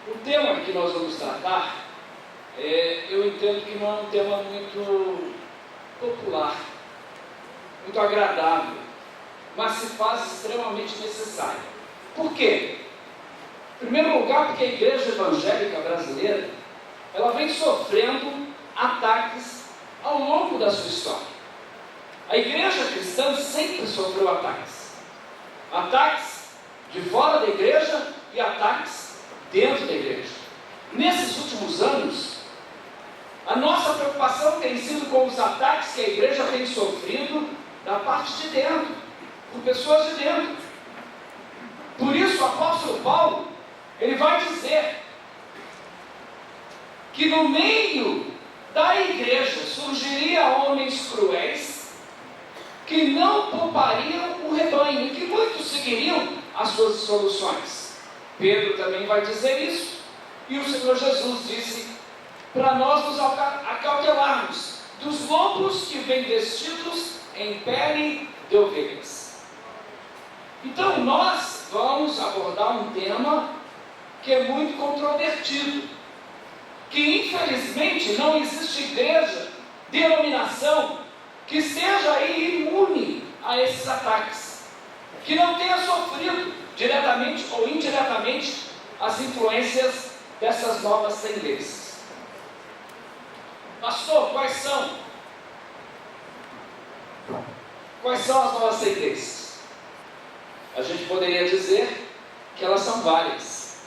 O tema que nós vamos tratar, eu entendo que não é um tema muito popular, muito agradável, mas se faz extremamente necessário. Por quê? Em primeiro lugar, porque a igreja evangélica brasileira, ela vem sofrendo ataques ao longo da sua história. A igreja cristã sempre sofreu ataques. Ataques de fora da igreja e ataques dentro da igreja. Nesses últimos anos, a nossa preocupação tem sido com os ataques que a igreja tem sofrido da parte de dentro, por pessoas de dentro. Por isso o apóstolo Paulo, ele vai dizer que no meio da igreja surgiria homens cruéis que não poupariam o rebanho e que muitos seguiriam as suas soluções. Pedro também vai dizer isso, e o Senhor Jesus disse para nós nos acautelarmos dos lobos que vêm vestidos em pele de ovelhas. Então nós vamos abordar um tema que é muito controvertido, que infelizmente não existe igreja, denominação, que esteja aí imune a esses ataques, que não tenha sofrido diretamente ou indiretamente as influências dessas novas tendências. Pastor, quais são as novas tendências? A gente poderia dizer que elas são várias,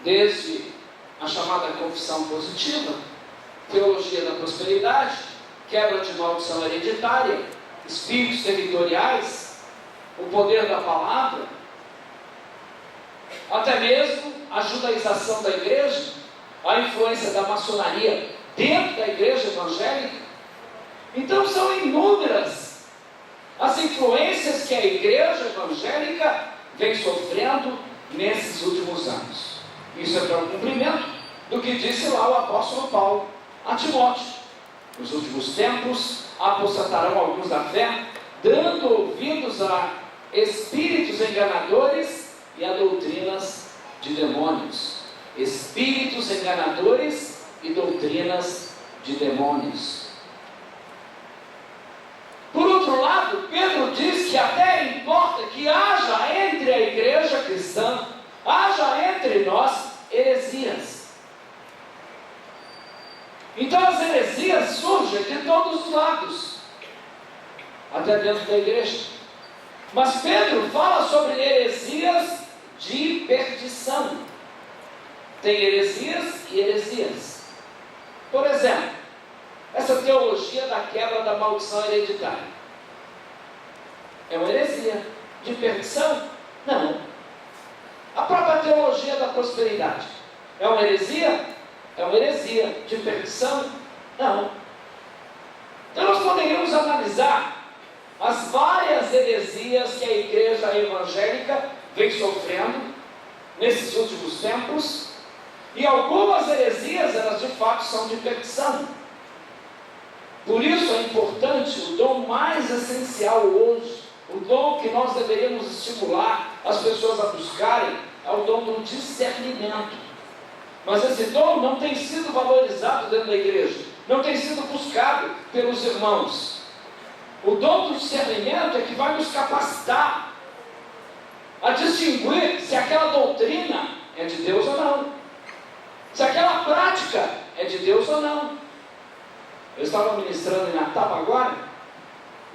desde a chamada confissão positiva, teologia da prosperidade, quebra de maldição hereditária, espíritos territoriais, o poder da palavra, até mesmo a judaização da igreja, a influência da maçonaria dentro da igreja evangélica. Então são inúmeras as influências que a igreja evangélica vem sofrendo nesses últimos anos. Isso é para o cumprimento do que disse lá o apóstolo Paulo a Timóteo: nos últimos tempos apostatarão alguns da fé, dando ouvidos a espíritos enganadores e a doutrinas de demônios. Espíritos enganadores e doutrinas de demônios. Por outro lado, Pedro diz que até importa que haja entre a igreja cristã, haja entre nós heresias. Então as heresias surgem de todos os lados, até dentro da igreja. Mas Pedro fala sobre heresias de perdição. Tem heresias e heresias. Por exemplo, essa teologia da quebra da maldição hereditária é uma heresia de perdição? Não. A própria teologia da prosperidade é uma heresia? É uma heresia de perdição? Não. Então nós poderíamos analisar as várias heresias que a igreja evangélica vem sofrendo nesses últimos tempos, e algumas heresias, elas de fato são de perdição. Por isso é importante, o dom mais essencial hoje, o dom que nós deveríamos estimular as pessoas a buscarem, é o dom do discernimento. Mas esse dom não tem sido valorizado dentro da igreja, não tem sido buscado pelos irmãos. O dom do discernimento é que vai nos capacitar a distinguir se aquela doutrina é de Deus ou não, se aquela prática é de Deus ou não. Eu estava ministrando em Natal agora,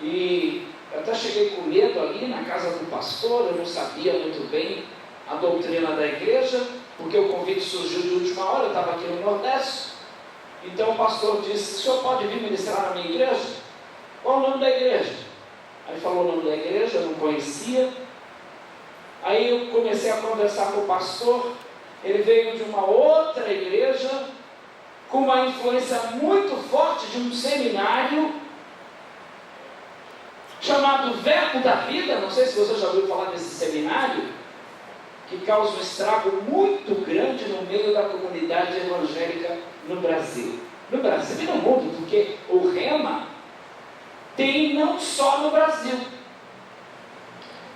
e eu até cheguei com medo ali na casa do pastor. Eu não sabia muito bem a doutrina da igreja, porque o convite surgiu de última hora. Eu estava aqui no Nordeste. Então o pastor disse: o senhor pode vir ministrar na minha igreja? Qual o nome da igreja? Aí falou o nome da igreja, eu não conhecia. Aí eu comecei a conversar com o pastor. Ele veio de uma outra igreja, com uma influência muito forte de um seminário chamado Verbo da Vida. Não sei se você já ouviu falar desse seminário, que causa um estrago muito grande no meio da comunidade evangélica no Brasil. No Brasil e no mundo, porque o Rema tem não só no Brasil.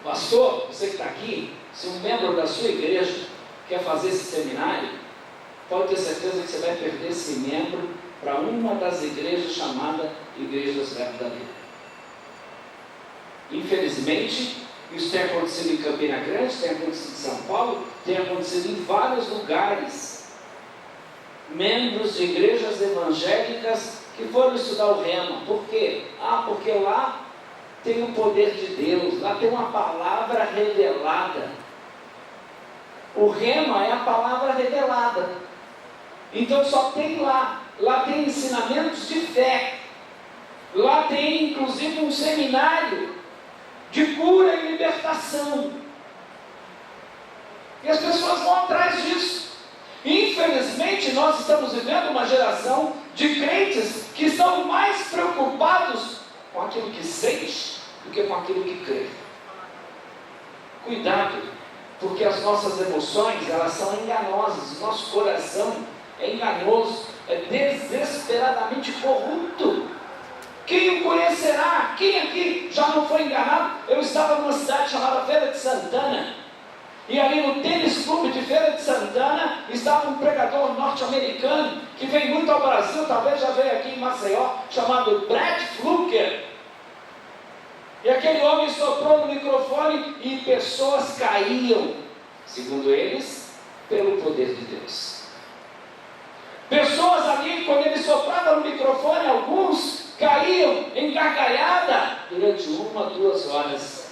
Pastor, você que está aqui, se um membro da sua igreja quer fazer esse seminário, pode ter certeza que você vai perder esse membro para uma das igrejas chamada Igrejas Verbo da Vida. Infelizmente, isso tem acontecido em Campina Grande, tem acontecido em São Paulo, tem acontecido em vários lugares. Membros de igrejas evangélicas que foram estudar o Rema. Por quê? Porque lá tem o poder de Deus, lá tem uma palavra revelada. O Rema é a palavra revelada. Então só tem lá. Lá tem ensinamentos de fé. Lá tem inclusive um seminário de cura e libertação. E as pessoas vão atrás disso. Infelizmente, nós estamos vivendo uma geração de crentes que estão mais preocupados com aquilo que sente do que com aquilo que crê. Cuidado, porque as nossas emoções, elas são enganosas. O nosso coração é enganoso, é desesperadamente corrupto. Quem o conhecerá? Quem aqui já não foi enganado? Eu estava numa cidade chamada Feira de Santana, e ali no tênis clube de Feira de Santana estava um pregador norte-americano que vem muito ao Brasil, talvez já veio aqui em Maceió, chamado Brad Fluker. E aquele homem soprou no microfone e pessoas caíam, segundo eles, pelo poder de Deus. Pessoas ali, quando ele soprava no microfone, alguns caíam em gargalhada durante 1 a 2 horas.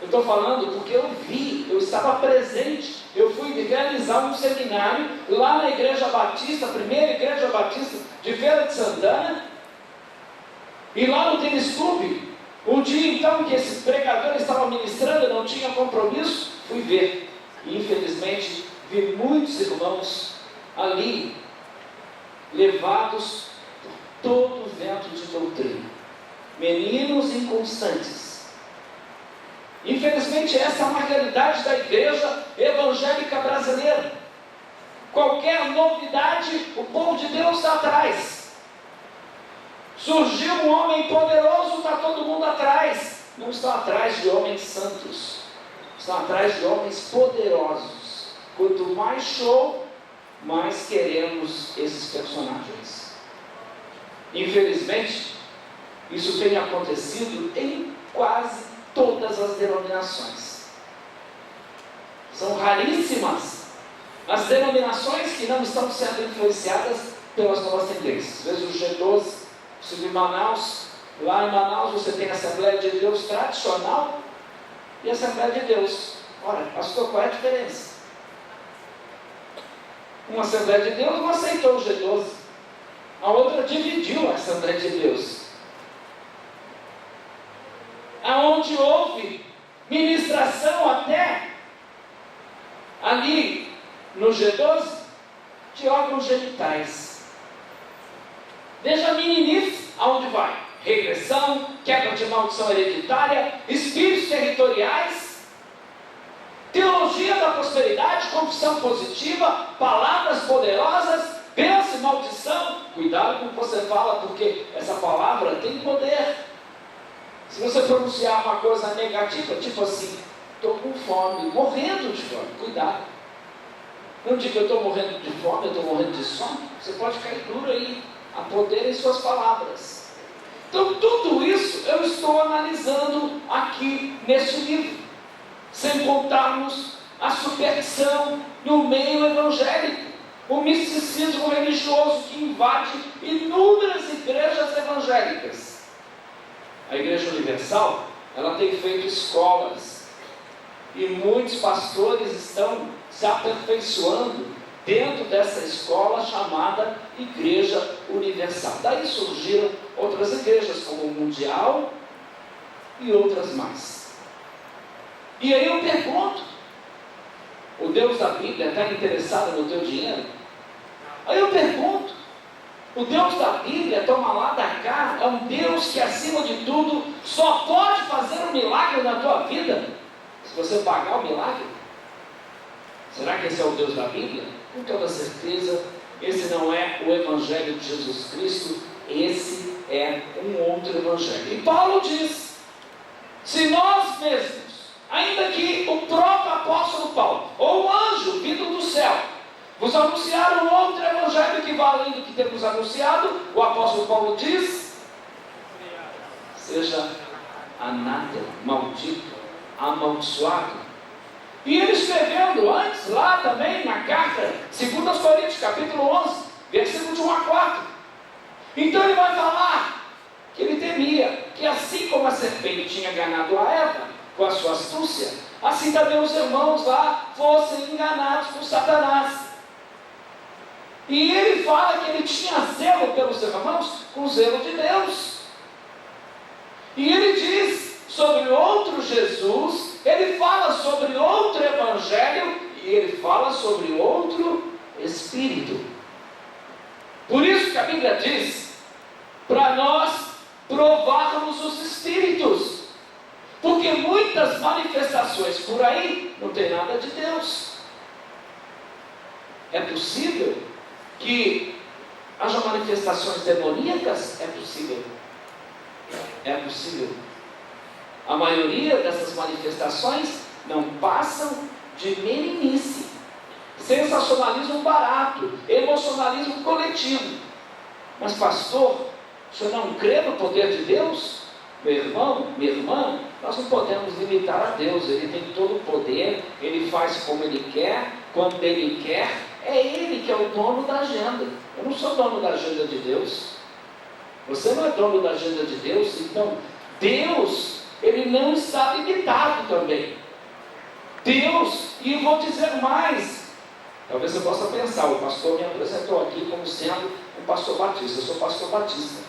Eu estou falando porque eu vi, eu estava presente. Eu fui realizar um seminário lá na Igreja Batista, primeira Igreja Batista de Feira de Santana, e lá no tênis clube, um dia então que esse pregador estava ministrando, eu não tinha compromisso, fui ver, e infelizmente vi muitos irmãos ali levados por todo o vento de doutrina, meninos inconstantes. Infelizmente essa é uma realidade da igreja evangélica brasileira. Qualquer novidade, o povo de Deus está atrás. Surgiu um homem poderoso, está todo mundo atrás. Não estão atrás de homens santos, estão atrás de homens poderosos. Quanto mais show, mais queremos esses personagens. Infelizmente, isso tem acontecido em quase todas as denominações. São raríssimas as denominações que não estão sendo influenciadas pelas novas tendências. Às vezes o G12, subir em Manaus, lá em Manaus você tem a Assembleia de Deus tradicional e a Assembleia de Deus. Ora, pastor, qual é a diferença? Uma Assembleia de Deus não aceitou o G12, a outra dividiu a Assembleia de Deus. Aonde houve ministração até ali no G12 de órgãos genitais. Veja a meninice aonde vai: regressão, quebra de maldição hereditária, espíritos territoriais, teologia da prosperidade, confissão positiva, palavras poderosas, bênção e maldição. Cuidado com o que você fala, porque essa palavra tem poder. Se você pronunciar uma coisa negativa, tipo assim, estou com fome, morrendo de fome, cuidado. Não diga eu estou morrendo de fome, eu estou morrendo de sono. Você pode cair duro aí, há poder em suas palavras. Então tudo isso eu estou analisando aqui neste livro, sem contarmos a superstição no meio evangélico, o misticismo religioso que invade inúmeras igrejas evangélicas. A Igreja Universal, ela tem feito escolas, e muitos pastores estão se aperfeiçoando dentro dessa escola chamada Igreja Universal. Daí surgiram outras igrejas, como o Mundial e outras mais. E aí eu pergunto: o Deus da Bíblia está interessado no teu dinheiro? Aí eu pergunto: o Deus da Bíblia, toma lá da cá, é um Deus que acima de tudo só pode fazer um milagre na tua vida se você pagar o milagre? Será que esse é o Deus da Bíblia? Com toda certeza, esse não é o Evangelho de Jesus Cristo, esse é um outro Evangelho. E Paulo diz: se nós mesmos ainda que o próprio apóstolo Paulo, ou um anjo vindo do céu, vos anunciaram outro evangelho que vai além do que temos anunciado, o apóstolo Paulo diz: seja anátema, maldito, amaldiçoado. E ele escrevendo antes, lá também na carta, 2 Coríntios, capítulo 11, versículo de 1 a 4. Então ele vai falar que ele temia que assim como a serpente tinha enganado a Eva com a sua astúcia, assim também os irmãos lá fossem enganados por Satanás. E ele fala que ele tinha zelo pelos irmãos com o zelo de Deus. E ele diz sobre outro Jesus, ele fala sobre outro evangelho, e ele fala sobre outro Espírito. Por isso que a Bíblia diz para nós provarmos os Espíritos, porque muitas manifestações por aí não tem nada de Deus. É possível que haja manifestações demoníacas? É possível. É possível. A maioria dessas manifestações não passam de meninice, sensacionalismo barato, emocionalismo coletivo. Mas pastor, o senhor não crê no poder de Deus? Meu irmão, minha irmã, nós não podemos limitar a Deus. Ele tem todo o poder, Ele faz como Ele quer, quando Ele quer. É Ele que é o dono da agenda. Eu não sou dono da agenda de Deus. Você não é dono da agenda de Deus. Então, Deus, Ele não está limitado também. Deus, e eu vou dizer mais, talvez você possa pensar, o pastor me apresentou aqui como sendo um pastor batista. Eu sou pastor batista.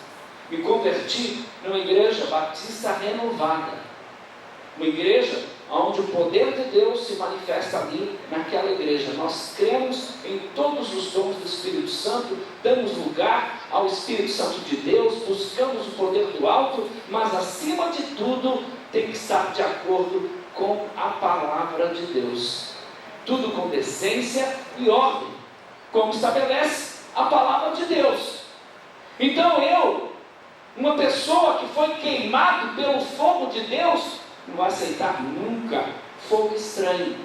Me converti numa igreja batista renovada. Uma igreja onde o poder de Deus se manifesta ali naquela igreja. Nós cremos em todos os dons do Espírito Santo, damos lugar ao Espírito Santo de Deus, buscamos o poder do alto, mas acima de tudo tem que estar de acordo com a palavra de Deus. Tudo com decência e ordem, como estabelece a palavra de Deus. Então uma pessoa que foi queimado pelo fogo de Deus, não vai aceitar nunca fogo estranho.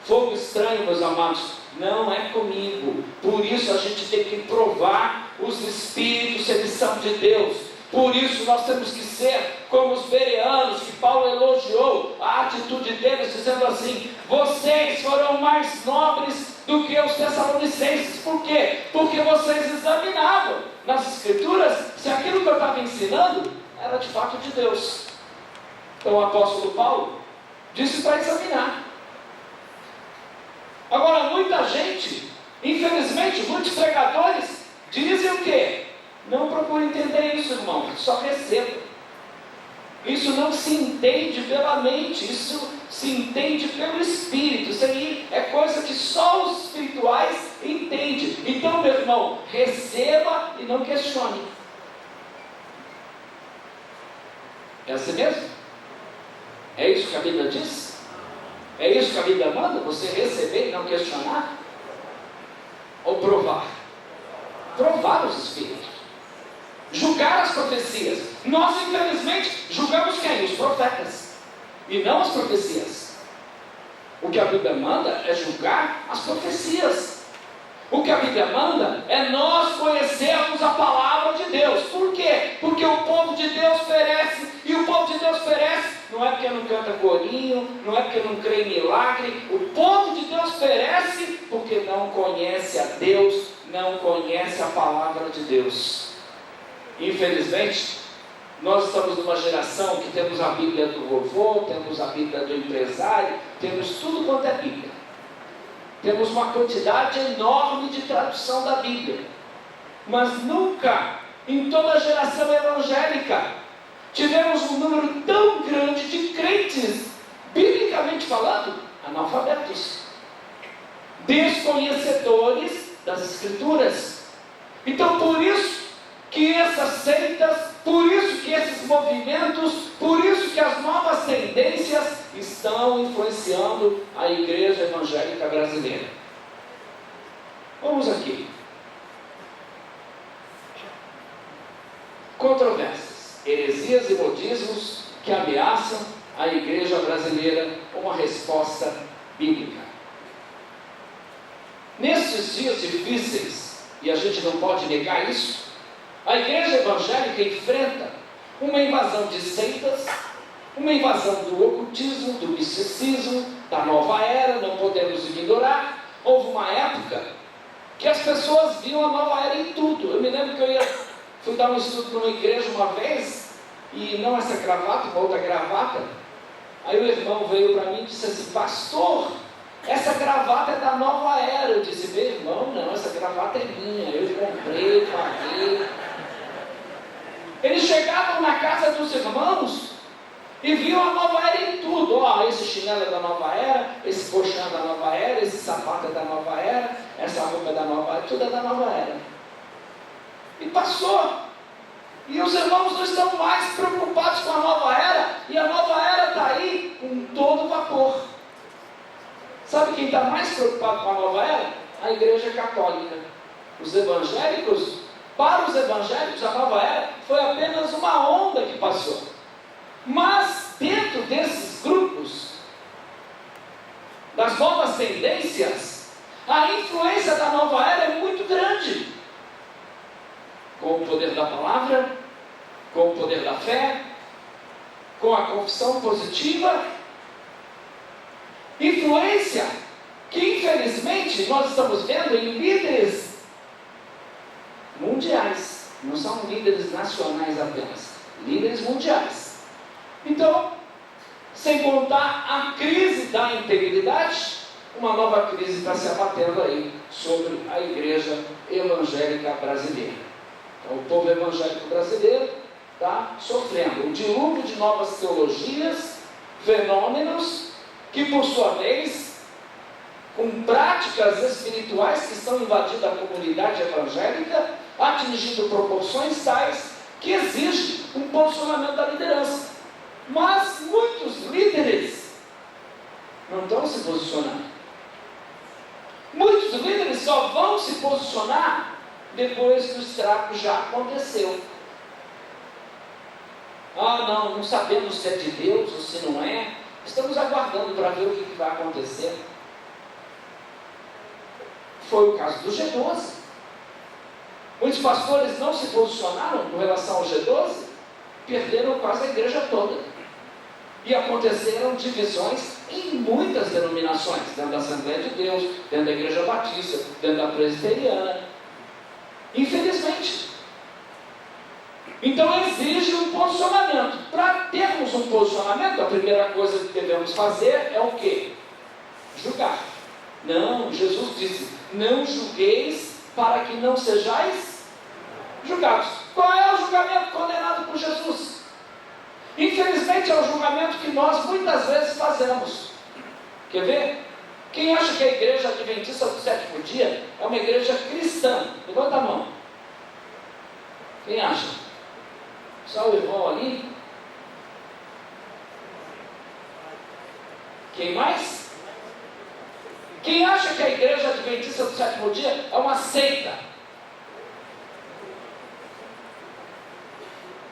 Fogo estranho, meus amados, não é comigo. Por isso a gente tem que provar os espíritos se eles são de Deus. Por isso nós temos que ser como os bereanos, que Paulo elogiou a atitude deles, dizendo assim: vocês foram mais nobres do que os tessalonicenses. Por quê? Porque vocês examinavam nas escrituras se aquilo que eu estava ensinando era de fato de Deus. Então o apóstolo Paulo disse para examinar. Agora, muita gente, infelizmente, muitos pregadores dizem o quê? Não procure entender isso, irmão, só receba. Isso não se entende pela mente, isso se entende pelo Espírito. Isso aí é coisa que só os espirituais entendem. Então, meu irmão, receba e não questione. É assim mesmo? É isso que a Bíblia diz? É isso que a Bíblia manda? Você receber e não questionar? Ou provar? Provar os Espíritos. Julgar as profecias. Nós, infelizmente, julgamos quem? Os profetas, e não as profecias. O que a Bíblia manda é julgar as profecias. O que a Bíblia manda é nós conhecermos a palavra de Deus. Por quê? Porque o povo de Deus perece. E o povo de Deus perece não é porque não canta corinho, não é porque não crê em milagre. O povo de Deus perece porque não conhece a Deus, não conhece a palavra de Deus. Infelizmente, nós estamos numa geração que temos a Bíblia do vovô, temos a Bíblia do empresário, temos tudo quanto é Bíblia. Temos uma quantidade enorme de tradução da Bíblia, mas nunca, em toda a geração evangélica, tivemos um número tão grande de crentes, biblicamente falando, analfabetos, desconhecedores das Escrituras. Então, por isso que essas seitas, por isso que esses movimentos, por isso que as novas tendências estão influenciando a igreja evangélica brasileira. Vamos aqui. Controvérsias, heresias e modismos que ameaçam a igreja brasileira uma resposta bíblica. Nesses dias difíceis, e a gente não pode negar isso, a igreja evangélica enfrenta uma invasão de seitas, uma invasão do ocultismo, do misticismo, da nova era, não podemos ignorar. Houve uma época que as pessoas viam a nova era em tudo. Eu me lembro que fui dar um estudo numa igreja uma vez, e não essa gravata, uma outra gravata. Aí o irmão veio para mim e disse assim: pastor, essa gravata é da nova era. Eu disse: meu irmão, não, essa gravata é minha, eu comprei, paguei. Eles chegavam na casa dos irmãos e viam a nova era em tudo. Ó, esse chinelo é da nova era, esse colchão é da nova era, esse sapato é da nova era, essa roupa é da nova era, tudo é da nova era. E passou. E os irmãos não estão mais preocupados com a nova era, e a nova era está aí com todo vapor. Sabe quem está mais preocupado com a nova era? A igreja católica. Os evangélicos, para os evangélicos, a nova era foi apenas uma onda que passou. Mas dentro desses grupos, das novas tendências, a influência da nova era é muito grande. Com o poder da palavra, com o poder da fé, com a confissão positiva. Influência que infelizmente nós estamos vendo em líderes mundiais, não são líderes nacionais apenas, líderes mundiais. Então, sem contar a crise da integridade, uma nova crise está se abatendo aí sobre a igreja evangélica brasileira. Então, o povo evangélico brasileiro está sofrendo um dilúvio de novas teologias, fenômenos que, por sua vez, com práticas espirituais que estão invadindo a comunidade evangélica, atingindo proporções tais que exigem um posicionamento da liderança. Mas muitos líderes não estão se posicionando. Muitos líderes só vão se posicionar depois que o estrago já aconteceu. Ah, não sabemos se é de Deus ou se não é. Estamos aguardando para ver o que vai acontecer. Foi o caso do G12. Muitos pastores não se posicionaram com relação ao G12, perderam quase a igreja toda. E aconteceram divisões em muitas denominações, dentro da Assembleia de Deus, dentro da Igreja Batista, dentro da Presbiteriana. Infelizmente. Então exige um posicionamento. Para termos um posicionamento, a primeira coisa que devemos fazer é o quê? Julgar. Não, Jesus disse: não julgueis para que não sejais julgados. Qual é o julgamento condenado por Jesus? Infelizmente é o julgamento que nós muitas vezes fazemos. Quer ver? Quem acha que a igreja adventista do sétimo dia é uma igreja cristã? Levanta a mão. Quem acha? Só o irmão ali? Quem mais? Quem acha que a igreja adventista do sétimo dia é uma seita?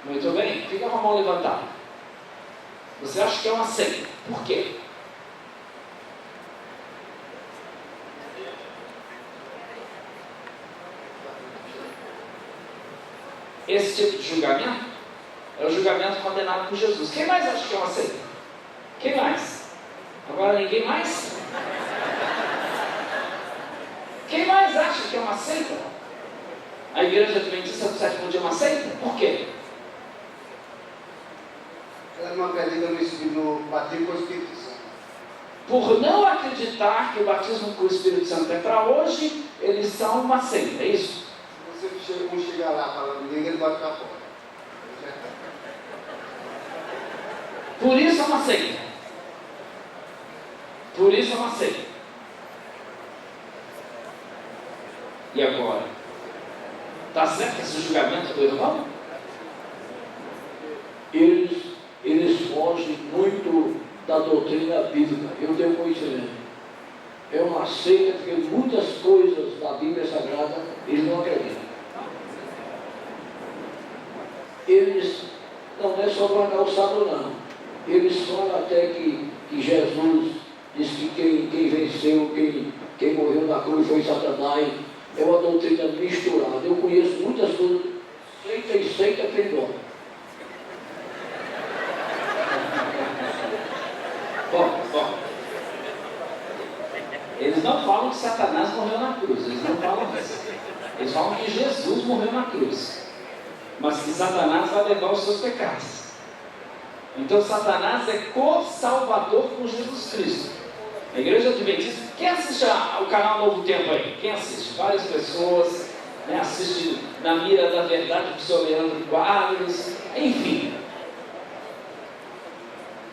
Muito bem, fica com a mão levantada. Você acha que é uma seita? Por quê? Esse tipo de julgamento é o julgamento condenado por Jesus. Quem mais acha que é uma seita? Quem mais? Agora ninguém mais? Quem mais acha que é uma seita? A igreja adventista do sétimo dia é uma seita? Por quê? Ela não acredita no batismo com o Espírito Santo. Por não acreditar que o batismo com o Espírito Santo é para hoje, eles são uma seita, é isso? Se você chegar lá falando ninguém, ele vai ficar fora. Por isso é uma seita. Por isso é uma seita. E agora? Está certo esse julgamento do irmão? Eles fogem muito da doutrina bíblica. Eu tenho conhecimento. É uma seita porque muitas coisas da Bíblia Sagrada eles não acreditam. Eles não é só para calçado não. Eles falam até que Jesus disse que quem venceu, quem morreu na cruz foi Satanás. É uma doutrina misturada. Eu conheço muitas coisas, seita credora. Bom, eles não falam que Satanás morreu na cruz, eles não falam isso. Eles falam que Jesus morreu na cruz, mas que Satanás vai levar os seus pecados. Então Satanás é co-salvador com Jesus Cristo. A Igreja Adventista, quem assiste o canal Novo Tempo aí? Quem assiste? Várias pessoas, né? Assiste na mira da verdade do seu Leandro Quadros, enfim.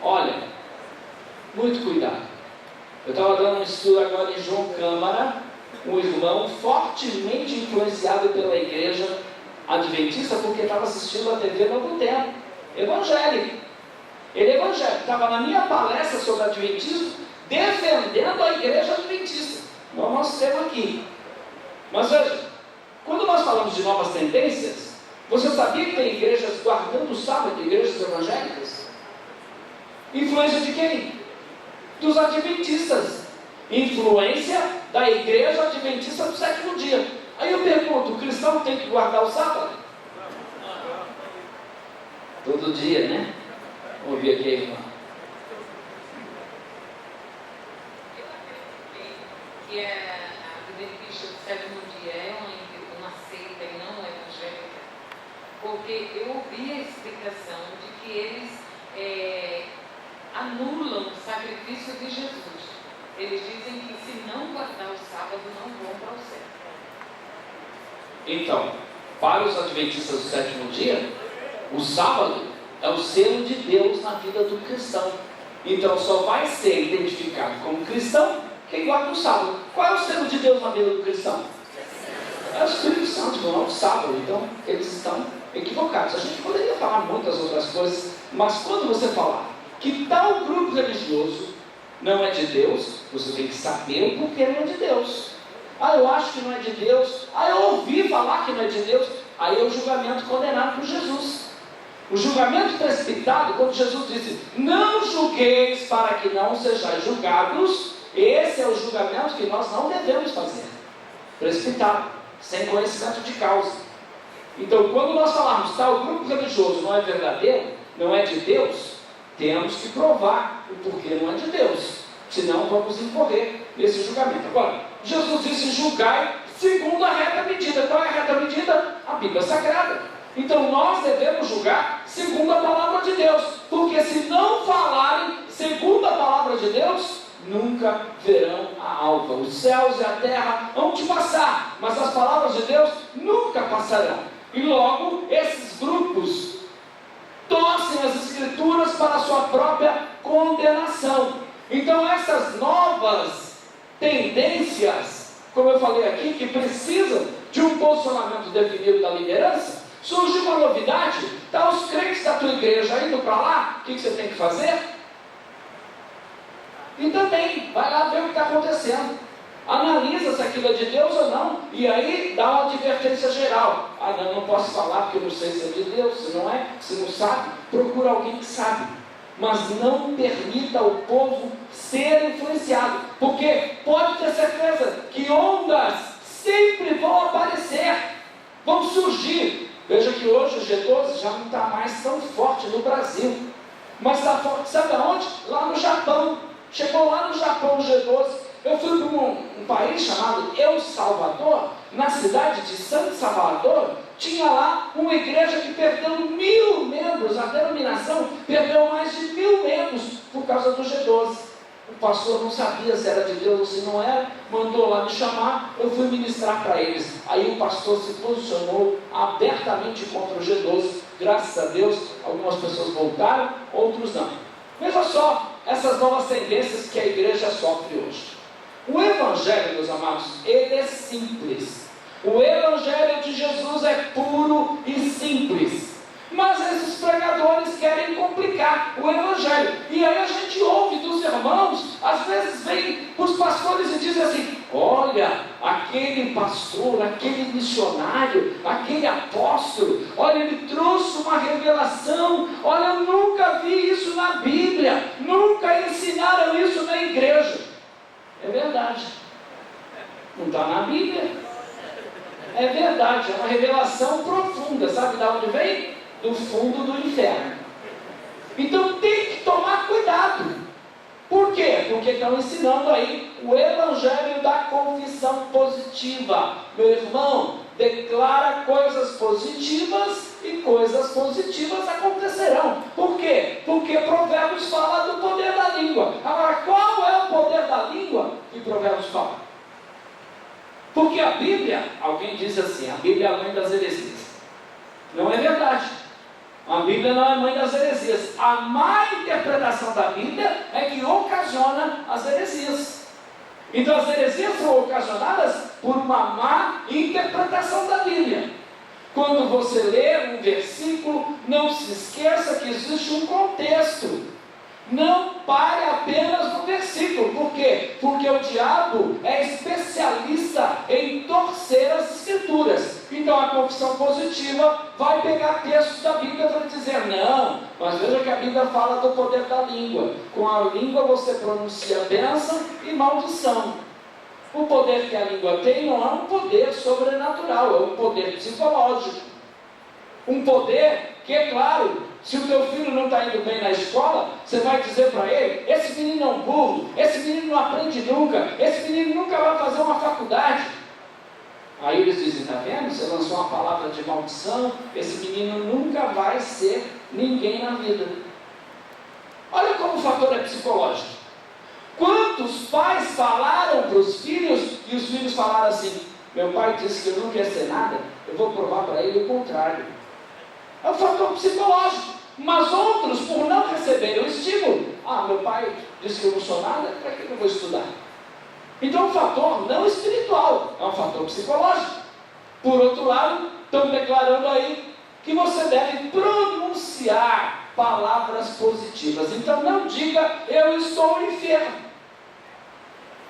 Olha, muito cuidado. Eu estava dando um estudo agora em João Câmara, um irmão fortemente influenciado pela Igreja Adventista, porque estava assistindo a TV Novo Tempo, evangélico. Ele é evangélico, estava na minha palestra sobre Adventismo, defendendo a Igreja Adventista. Não é o nosso tema aqui. Mas veja, quando nós falamos de novas tendências, você sabia que tem igrejas guardando o sábado, igrejas evangélicas? Influência de quem? Dos adventistas. Influência da Igreja Adventista do sétimo dia. Aí eu pergunto, o cristão tem que guardar o sábado? Todo dia, né? Vamos ouvir aqui, irmã. Que a Adventista do sétimo dia é uma seita e não evangélica, porque eu ouvi a explicação de que eles anulam o sacrifício de Jesus. Eles dizem que se não guardar o sábado não vão para o céu. Então, para os adventistas do sétimo dia, o sábado é o selo de Deus na vida do cristão. Então só vai ser identificado como cristão quem guarda o sábado. Qual é o selo de Deus na vida do cristão? É o Espírito Santo, não é o sábado. Então eles estão equivocados. A gente poderia falar muitas outras coisas, mas quando você falar que tal grupo religioso não é de Deus, você tem que saber o porquê não é de Deus. Eu acho que não é de Deus. Eu ouvi falar que não é de Deus. Aí é o julgamento condenado por Jesus. O julgamento precipitado, quando Jesus disse: não julgueis para que não sejais julgados. Esse é o julgamento que nós não devemos fazer. Precipitado, sem conhecimento de causa. Então, quando nós falarmos tal grupo religioso não é verdadeiro, não é de Deus, temos que provar o porquê não é de Deus, senão vamos incorrer nesse julgamento. Agora, Jesus disse: julgai segundo a reta medida. Qual é a reta medida? A Bíblia Sagrada. Então nós devemos julgar segundo a palavra de Deus, porque se não falarem segundo a palavra de Deus, nunca verão a alva. Os céus e a terra vão te passar, mas as palavras de Deus nunca passarão. E logo esses grupos torcem as escrituras para a sua própria condenação. Então essas novas tendências, como eu falei aqui, que precisam de um posicionamento definido da liderança, surge uma novidade, está os crentes da tua igreja indo para lá, o que você tem que fazer? E também, vai lá ver o que está acontecendo. Analisa se aquilo é de Deus ou não, e aí dá uma advertência geral. Não posso falar porque eu não sei se é de Deus, se não é, se não sabe, procura alguém que sabe. Mas não permita o povo ser influenciado, porque pode ter certeza que ondas sempre vão aparecer, vão surgir. Veja que hoje o G12 já não está mais tão forte no Brasil, mas está forte, sabe aonde? Lá no Japão. Chegou lá no Japão o G12. Eu fui para um país chamado El Salvador, na cidade de San Salvador, tinha lá uma igreja que perdeu 1000 membros, a denominação perdeu mais de 1000 membros por causa do G12. O pastor não sabia se era de Deus ou se não era, mandou lá me chamar, eu fui ministrar para eles. Aí o pastor se posicionou abertamente contra o G12, graças a Deus, algumas pessoas voltaram, outros não. Veja só essas novas tendências que a igreja sofre hoje. O Evangelho, meus amados, ele é simples. O Evangelho de Jesus é puro e simples. Mas esses pregadores querem complicar o Evangelho. E aí a gente ouve dos irmãos, às vezes vem os pastores e dizem assim: olha, aquele pastor, aquele missionário, aquele apóstolo, olha, ele trouxe uma revelação, olha, eu nunca vi isso na Bíblia, nunca ensinaram isso na igreja. É verdade, não está na Bíblia. É verdade, é uma revelação profunda. Sabe de onde vem? Do fundo do inferno. Então tem que tomar cuidado. Por quê? Porque estão ensinando aí o evangelho da confissão positiva. Meu irmão, declara coisas positivas e coisas positivas acontecerão. Por quê? Porque Provérbios fala do poder da língua. Agora, qual é o poder da língua que Provérbios fala? Porque a Bíblia, alguém diz assim, a Bíblia é a mãe das heresias. Não é verdade. A Bíblia não é mãe das heresias. A má interpretação da Bíblia é que ocasiona as heresias. Então as heresias são ocasionadas por uma má interpretação da Bíblia. Quando você lê um versículo, não se esqueça que existe um contexto. Não pare apenas no versículo. Por quê? Porque o diabo é especialista em torcer as escrituras. Então a confissão positiva vai pegar textos da Bíblia para dizer: não, mas veja que a Bíblia fala do poder da língua. Com a língua você pronuncia bênção e maldição. O poder que a língua tem não é um poder sobrenatural, é um poder psicológico. Um poder que, é claro, se o teu filho não está indo bem na escola, você vai dizer para ele: esse menino é um burro, esse menino não aprende nunca, esse menino nunca vai fazer uma faculdade. Aí eles dizem: está vendo? Você lançou uma palavra de maldição, esse menino nunca vai ser ninguém na vida. Olha como o fator é psicológico. Quantos pais falaram para os filhos e os filhos falaram assim: meu pai disse que eu não quero ser nada, eu vou provar para ele o contrário. É um fator psicológico. Mas outros, por não receberem o estímulo: meu pai disse que eu não sou nada, para que eu vou estudar? Então é um fator não espiritual, é um fator psicológico. Por outro lado, estão declarando aí que você deve pronunciar palavras positivas. Então não diga: eu estou enfermo,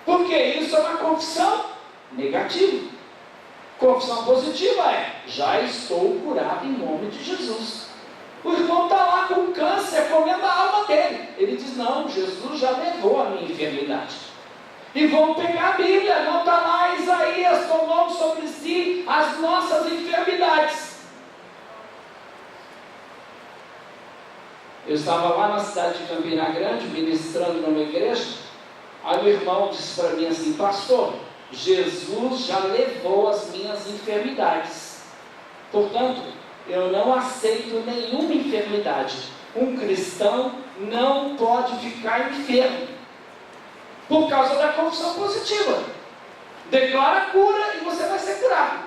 porque isso é uma confissão negativa. Confissão positiva é: já estou curado em nome de Jesus. O irmão está lá com câncer, comendo a alma dele. Ele diz: não, Jesus já levou a minha enfermidade. E vão pegar a Bíblia, não está lá: Isaías tomou sobre si as nossas enfermidades. Eu estava lá na cidade de Campina Grande, ministrando numa igreja. Aí o irmão disse para mim assim: pastor, Jesus já levou as minhas enfermidades. Portanto, eu não aceito nenhuma enfermidade. Um cristão não pode ficar enfermo por causa da confissão positiva. Declara a cura e você vai ser curado.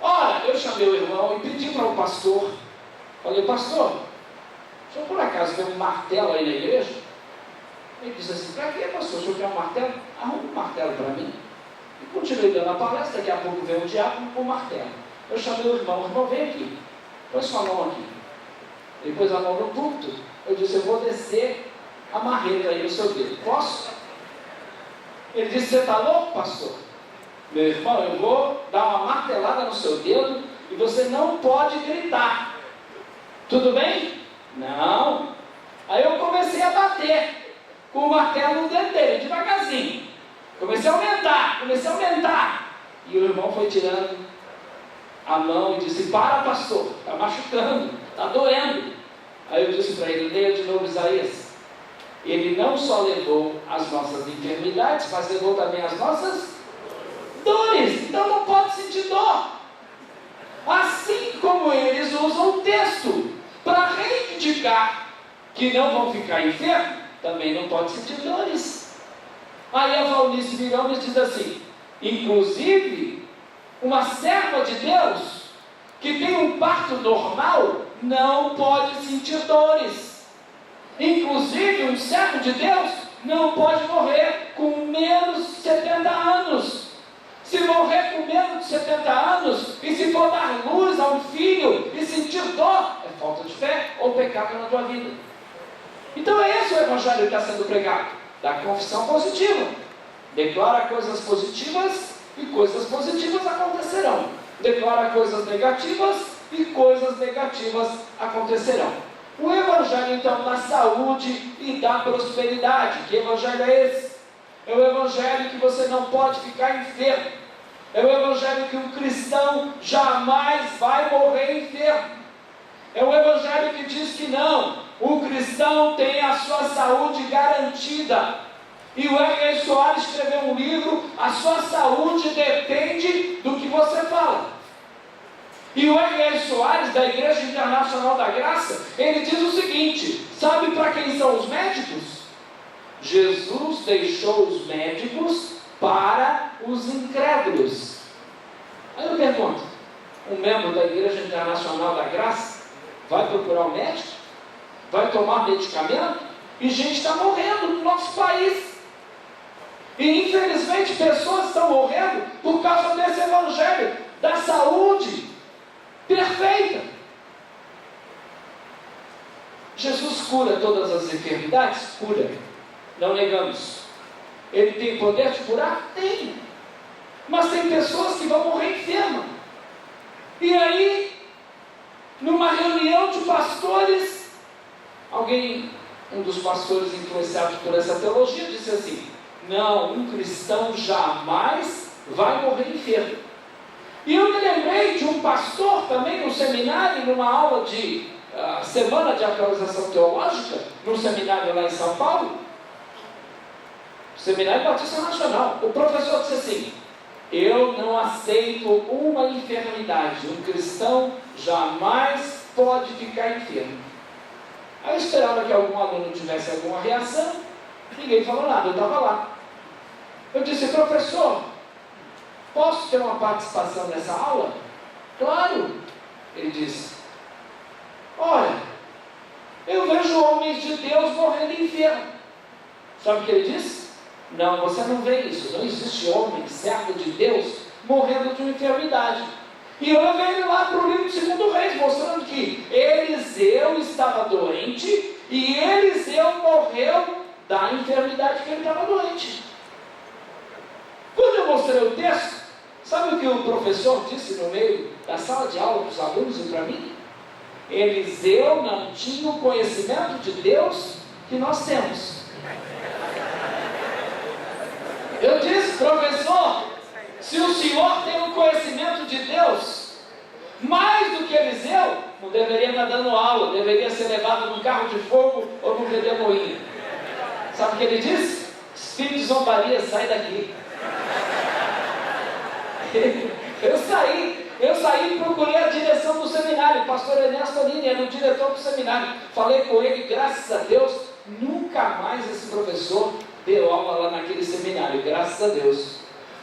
Ora, eu chamei o irmão e pedi para o pastor. Falei: pastor, o senhor por acaso tem um martelo aí na igreja? Ele disse assim: para que, pastor? O senhor quer um martelo? Arruma um martelo para mim. E continuei dando a palestra. Daqui a pouco veio o diácono com o martelo. Eu chamei o irmão: vem aqui, põe sua mão aqui. Ele pôs a mão no púlpito. Eu disse: eu vou descer a marreta aí no seu dedo, posso? Ele disse: você está louco, pastor? Meu irmão, eu vou dar uma martelada no seu dedo e você não pode gritar. Tudo bem? Não. Aí eu comecei a bater com o martelo no dedo dele, devagarzinho. Comecei a aumentar. E o irmão foi tirando a mão e disse: para, pastor, está machucando, está doendo. Aí eu disse para ele: leia de novo Isaías. Ele não só levou as nossas enfermidades, mas levou também as nossas dores. Então não pode sentir dor. Assim como eles usam o texto para reivindicar que não vão ficar enfermos, também não pode sentir dores. Aí a Valnice Miranda diz assim: inclusive, uma serva de Deus que tem um parto normal não pode sentir dores. Inclusive, um servo de Deus não pode morrer com menos de 70 anos. Se morrer com menos de 70 anos, e se for dar luz a um filho e sentir dor, é falta de fé ou pecado na tua vida. Então é esse o evangelho que está sendo pregado, da confissão positiva. Declara coisas positivas e coisas positivas acontecerão. Declara coisas negativas e coisas negativas acontecerão. O evangelho então da saúde e da prosperidade. Que evangelho é esse? É o evangelho que você não pode ficar enfermo. É o evangelho que um cristão jamais vai morrer enfermo. É o evangelho que diz que não, o cristão tem a sua saúde garantida. E o R.R. Soares escreveu um livro, A Sua Saúde Depende do que você fala. E o R.R. Soares, da Igreja Internacional da Graça, ele diz o seguinte: sabe para quem são os médicos? Jesus deixou os médicos para os incrédulos. Aí eu pergunto, um membro da Igreja Internacional da Graça vai procurar um médico? Vai tomar medicamento? E gente está morrendo no nosso país. E infelizmente pessoas estão morrendo por causa desse evangelho da saúde perfeita. Jesus cura todas as enfermidades? Cura. Não negamos. Ele tem poder de curar? Tem. Mas tem pessoas que vão morrer enfermas. E aí, numa reunião de pastores, um dos pastores influenciados por essa teologia, disse assim: não, um cristão jamais vai morrer enfermo. E eu me lembrei de um pastor também no seminário, numa aula de semana de atualização teológica, num seminário lá em São Paulo, Seminário Batista Nacional. O professor disse assim: eu não aceito uma enfermidade, um cristão jamais pode ficar enfermo. Aí eu esperava que algum aluno tivesse alguma reação, ninguém falou nada, eu estava lá. Eu disse: professor, posso ter uma participação nessa aula? Claro. Ele disse: olha, eu vejo homens de Deus morrendo enfermo. Sabe o que ele disse? Não, você não vê isso. Não existe homem, servo de Deus, morrendo de uma enfermidade. E eu levei ele lá para o livro de 2 Reis, mostrando que Eliseu estava doente e Eliseu morreu da enfermidade que ele estava doente. Quando eu mostrei o texto, sabe o que o professor disse no meio da sala de aula para os alunos e para mim? Eliseu não tinha o conhecimento de Deus que nós temos. Eu disse: professor, se o senhor tem o conhecimento de Deus mais do que Eliseu, não deveria estar dando aula, deveria ser levado num carro de fogo ou num redemoinho. Sabe o que ele disse? Espírito de zombaria, sai daqui. Eu saí e procurei a direção do seminário. O pastor Ernesto Anini era o diretor do seminário. Falei com ele, graças a Deus, nunca mais esse professor deu aula lá naquele seminário, graças a Deus.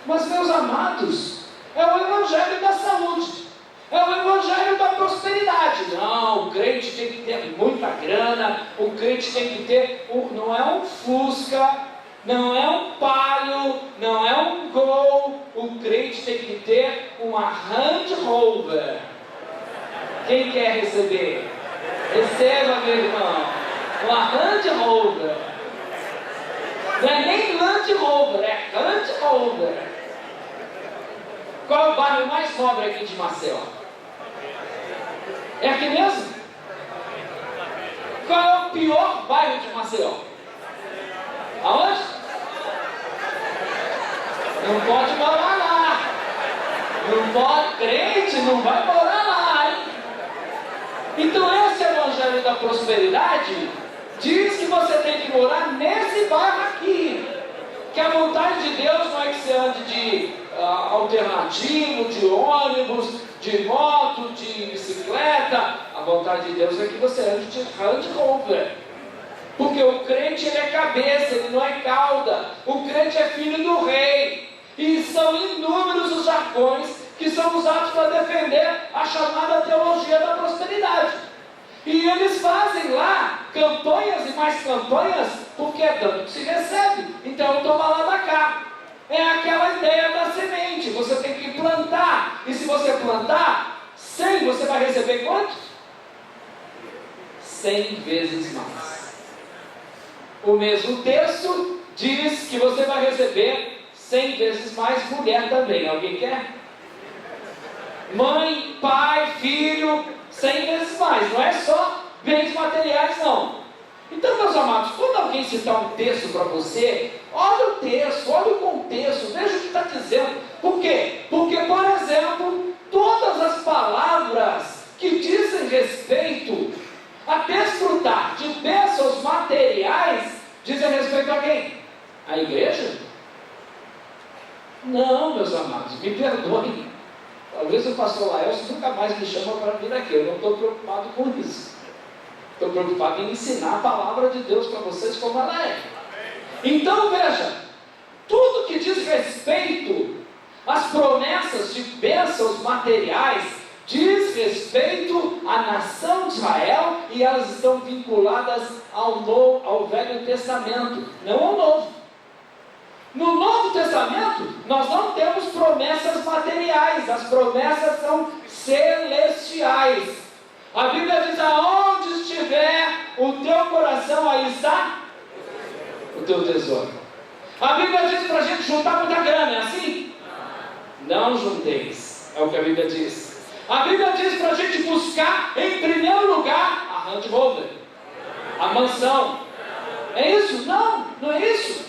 Mas, meus amados, é o evangelho da saúde, é o evangelho da prosperidade. Não, o crente tem que ter muita grana, o crente tem que ter, não é um Fusca, não é um Palio, não é um Gol, o crente tem que ter uma Land Rover. Quem quer receber? Receba, meu irmão, uma Land Rover. Não é nem Land Rover, é Land Rover. Qual é o bairro mais nobre aqui de Maceió? É aqui mesmo? Qual é o pior bairro de Maceió? Aonde? Não pode morar lá. Não pode, crente não vai morar lá, hein? Então esse evangelho da prosperidade diz que você tem que morar nesse bairro aqui. Que a vontade de Deus não é que você ande de alternativo, de ônibus, de moto, de bicicleta. A vontade de Deus é que você ande de Land Rover. Porque o crente, ele é cabeça, ele não é cauda. O crente é filho do rei. E são inúmeros os jargões que são usados para defender a chamada teologia da prosperidade. E eles fazem lá campanhas e mais campanhas, porque é dando que se recebe. Então toma lá da cá. é aquela ideia da semente. Você tem que plantar. E se você plantar 100, você vai receber quanto? 100 vezes mais. O mesmo texto diz que você vai receber 100 vezes mais. Mulher também. Alguém quer? Mãe, pai, filho, 100 vezes mais. Não é só bens materiais, não. Então, meus amados, quando alguém citar um texto para você, olha o texto, olha o contexto, veja o que está dizendo. Por quê? Porque, por exemplo, todas as palavras que dizem respeito a desfrutar de bênçãos materiais, dizem respeito a quem? A igreja? Não, meus amados, me perdoem. Talvez o pastor Laelson nunca mais me chama para vir aqui, eu não estou preocupado com isso. Estou preocupado em ensinar a palavra de Deus para vocês como ela é. Então veja, tudo que diz respeito às promessas de bênçãos materiais, diz respeito à nação de Israel, e elas estão vinculadas ao Velho Testamento, não ao Novo. No Novo Testamento, nós não temos promessas materiais, as promessas são celestiais. A Bíblia diz: aonde estiver o teu coração, aí está o teu tesouro. A Bíblia diz para a gente juntar muita grana, é assim? Não junteis, é o que a Bíblia diz. A Bíblia diz para a gente buscar em primeiro lugar a Land Rover, a mansão. É isso? Não, não é isso.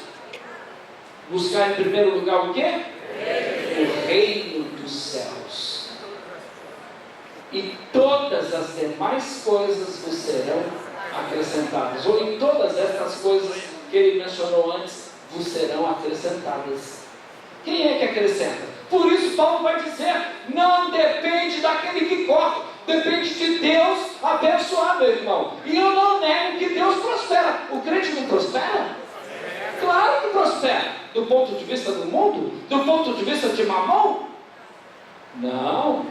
Buscar em primeiro lugar o quê? O reino dos céus. E todas as demais coisas vos serão acrescentadas. Ou em todas estas coisas que ele mencionou antes, vos serão acrescentadas. Quem é que acrescenta? Por isso Paulo vai dizer, não depende daquele que corre, depende de Deus abençoar, meu irmão. E eu não nego que Deus prospera. O crente não prospera? Claro que prospera. Do ponto de vista do mundo? Do ponto de vista de mamão? Não.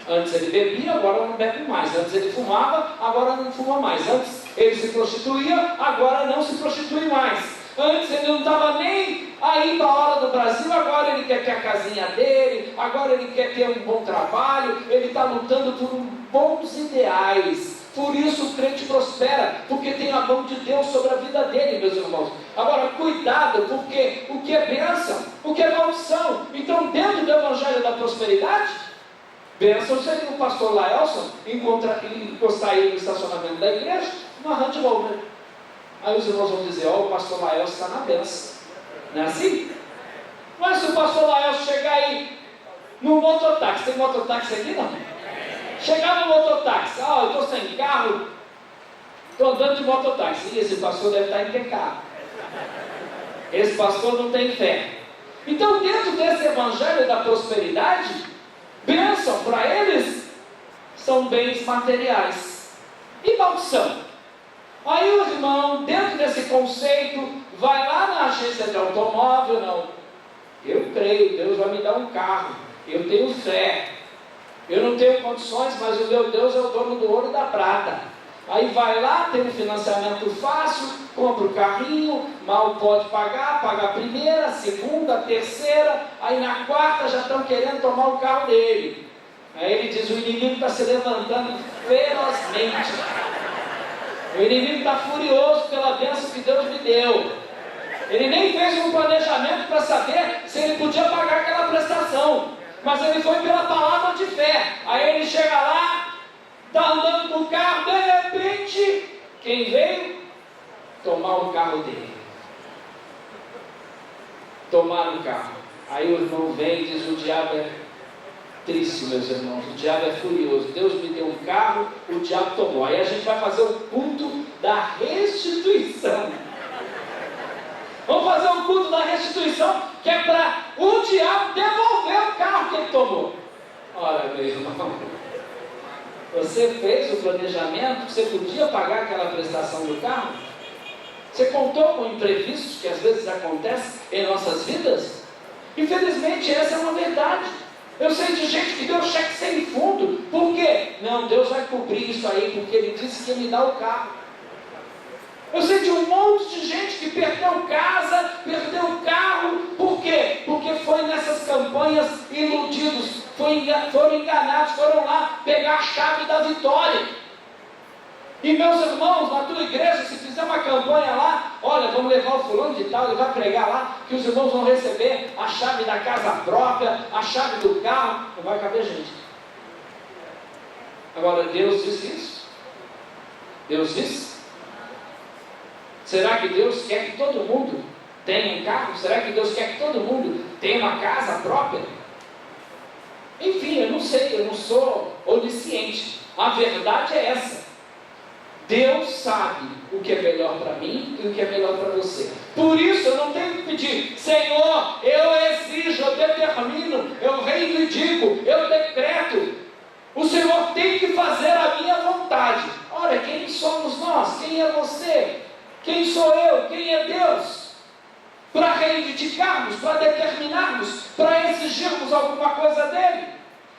Antes ele bebia, agora não bebe mais. Antes ele fumava, agora não fuma mais. Antes ele se prostituía, agora não se prostitui mais. Antes ele não estava nem aí para a hora do Brasil, agora ele quer ter a casinha dele, agora ele quer ter um bom trabalho, ele está lutando por bons ideais. Por isso o crente prospera, porque tem a mão de Deus sobre a vida dele, meus irmãos. Agora, cuidado, porque o que é bênção, o que é maldição. Então, dentro do Evangelho da Prosperidade, bênção seria o pastor Laelson encostar ele no estacionamento da igreja, uma Land Rover. Aí os irmãos vão dizer, o pastor Laelson está na bênção. Não é assim? Mas se o pastor Laelson chegar aí no mototáxi, tem mototáxi aqui não? Chegar no mototáxi, eu estou sem carro, estou andando de mototáxi. E esse pastor deve estar em pecado. Esse pastor não tem fé. Então, dentro desse evangelho da prosperidade, bênção para eles são bens materiais. E maldição? Aí o irmão, dentro desse conceito, vai lá na agência de automóvel, não. Eu creio, Deus vai me dar um carro. Eu tenho fé. Eu não tenho condições, mas o meu Deus é o dono do ouro e da prata. Aí vai lá, tem um financiamento fácil, compra o carrinho, mal pode pagar, paga a primeira, a segunda, a terceira, aí na quarta já estão querendo tomar o carro dele. Aí ele diz, o inimigo está se levantando ferozmente. O inimigo está furioso pela bênção que Deus me deu. Ele nem fez um planejamento para saber se ele podia pagar aquela prestação. Mas ele foi pela palavra de fé. Aí ele chega lá, está andando com o carro, de repente, quem veio? Tomar o carro dele. Tomar o carro. Aí o irmão vem e diz, o diabo é triste, meus irmãos, o diabo é furioso. Deus me deu um carro, o diabo tomou. Aí a gente vai fazer o culto da restituição. Vamos fazer um culto da restituição, que é para o diabo devolver o carro que ele tomou. Olha, meu irmão, você fez o planejamento, você podia pagar aquela prestação do carro? Você contou com imprevistos que às vezes acontecem em nossas vidas? Infelizmente, essa é uma verdade. Eu sei de gente que deu cheque sem fundo. Por quê? Não, Deus vai cobrir isso aí, porque Ele disse que ia me dar o carro. Eu sei de um monte de gente que perdeu casa, perdeu carro. Por quê? Porque foi nessas campanhas iludidos, foram enganados, foram lá pegar a chave da vitória. E meus irmãos, na tua igreja, se fizer uma campanha lá, olha, vamos levar o fulano de tal, ele vai pregar lá, que os irmãos vão receber a chave da casa própria, a chave do carro, não vai caber gente. Agora, Deus disse isso? Deus disse? Será que Deus quer que todo mundo tenha um carro? Será que Deus quer que todo mundo tenha uma casa própria? Enfim, eu não sei, eu não sou onisciente. A verdade é essa. Deus sabe o que é melhor para mim e o que é melhor para você. Por isso eu não tenho que pedir: Senhor, eu exijo, eu determino, eu reivindico, eu decreto. O Senhor tem que fazer a minha vontade. Ora, quem somos nós? Quem é você? Quem sou eu? Quem é Deus? Para reivindicarmos, para determinarmos, para exigirmos alguma coisa dele.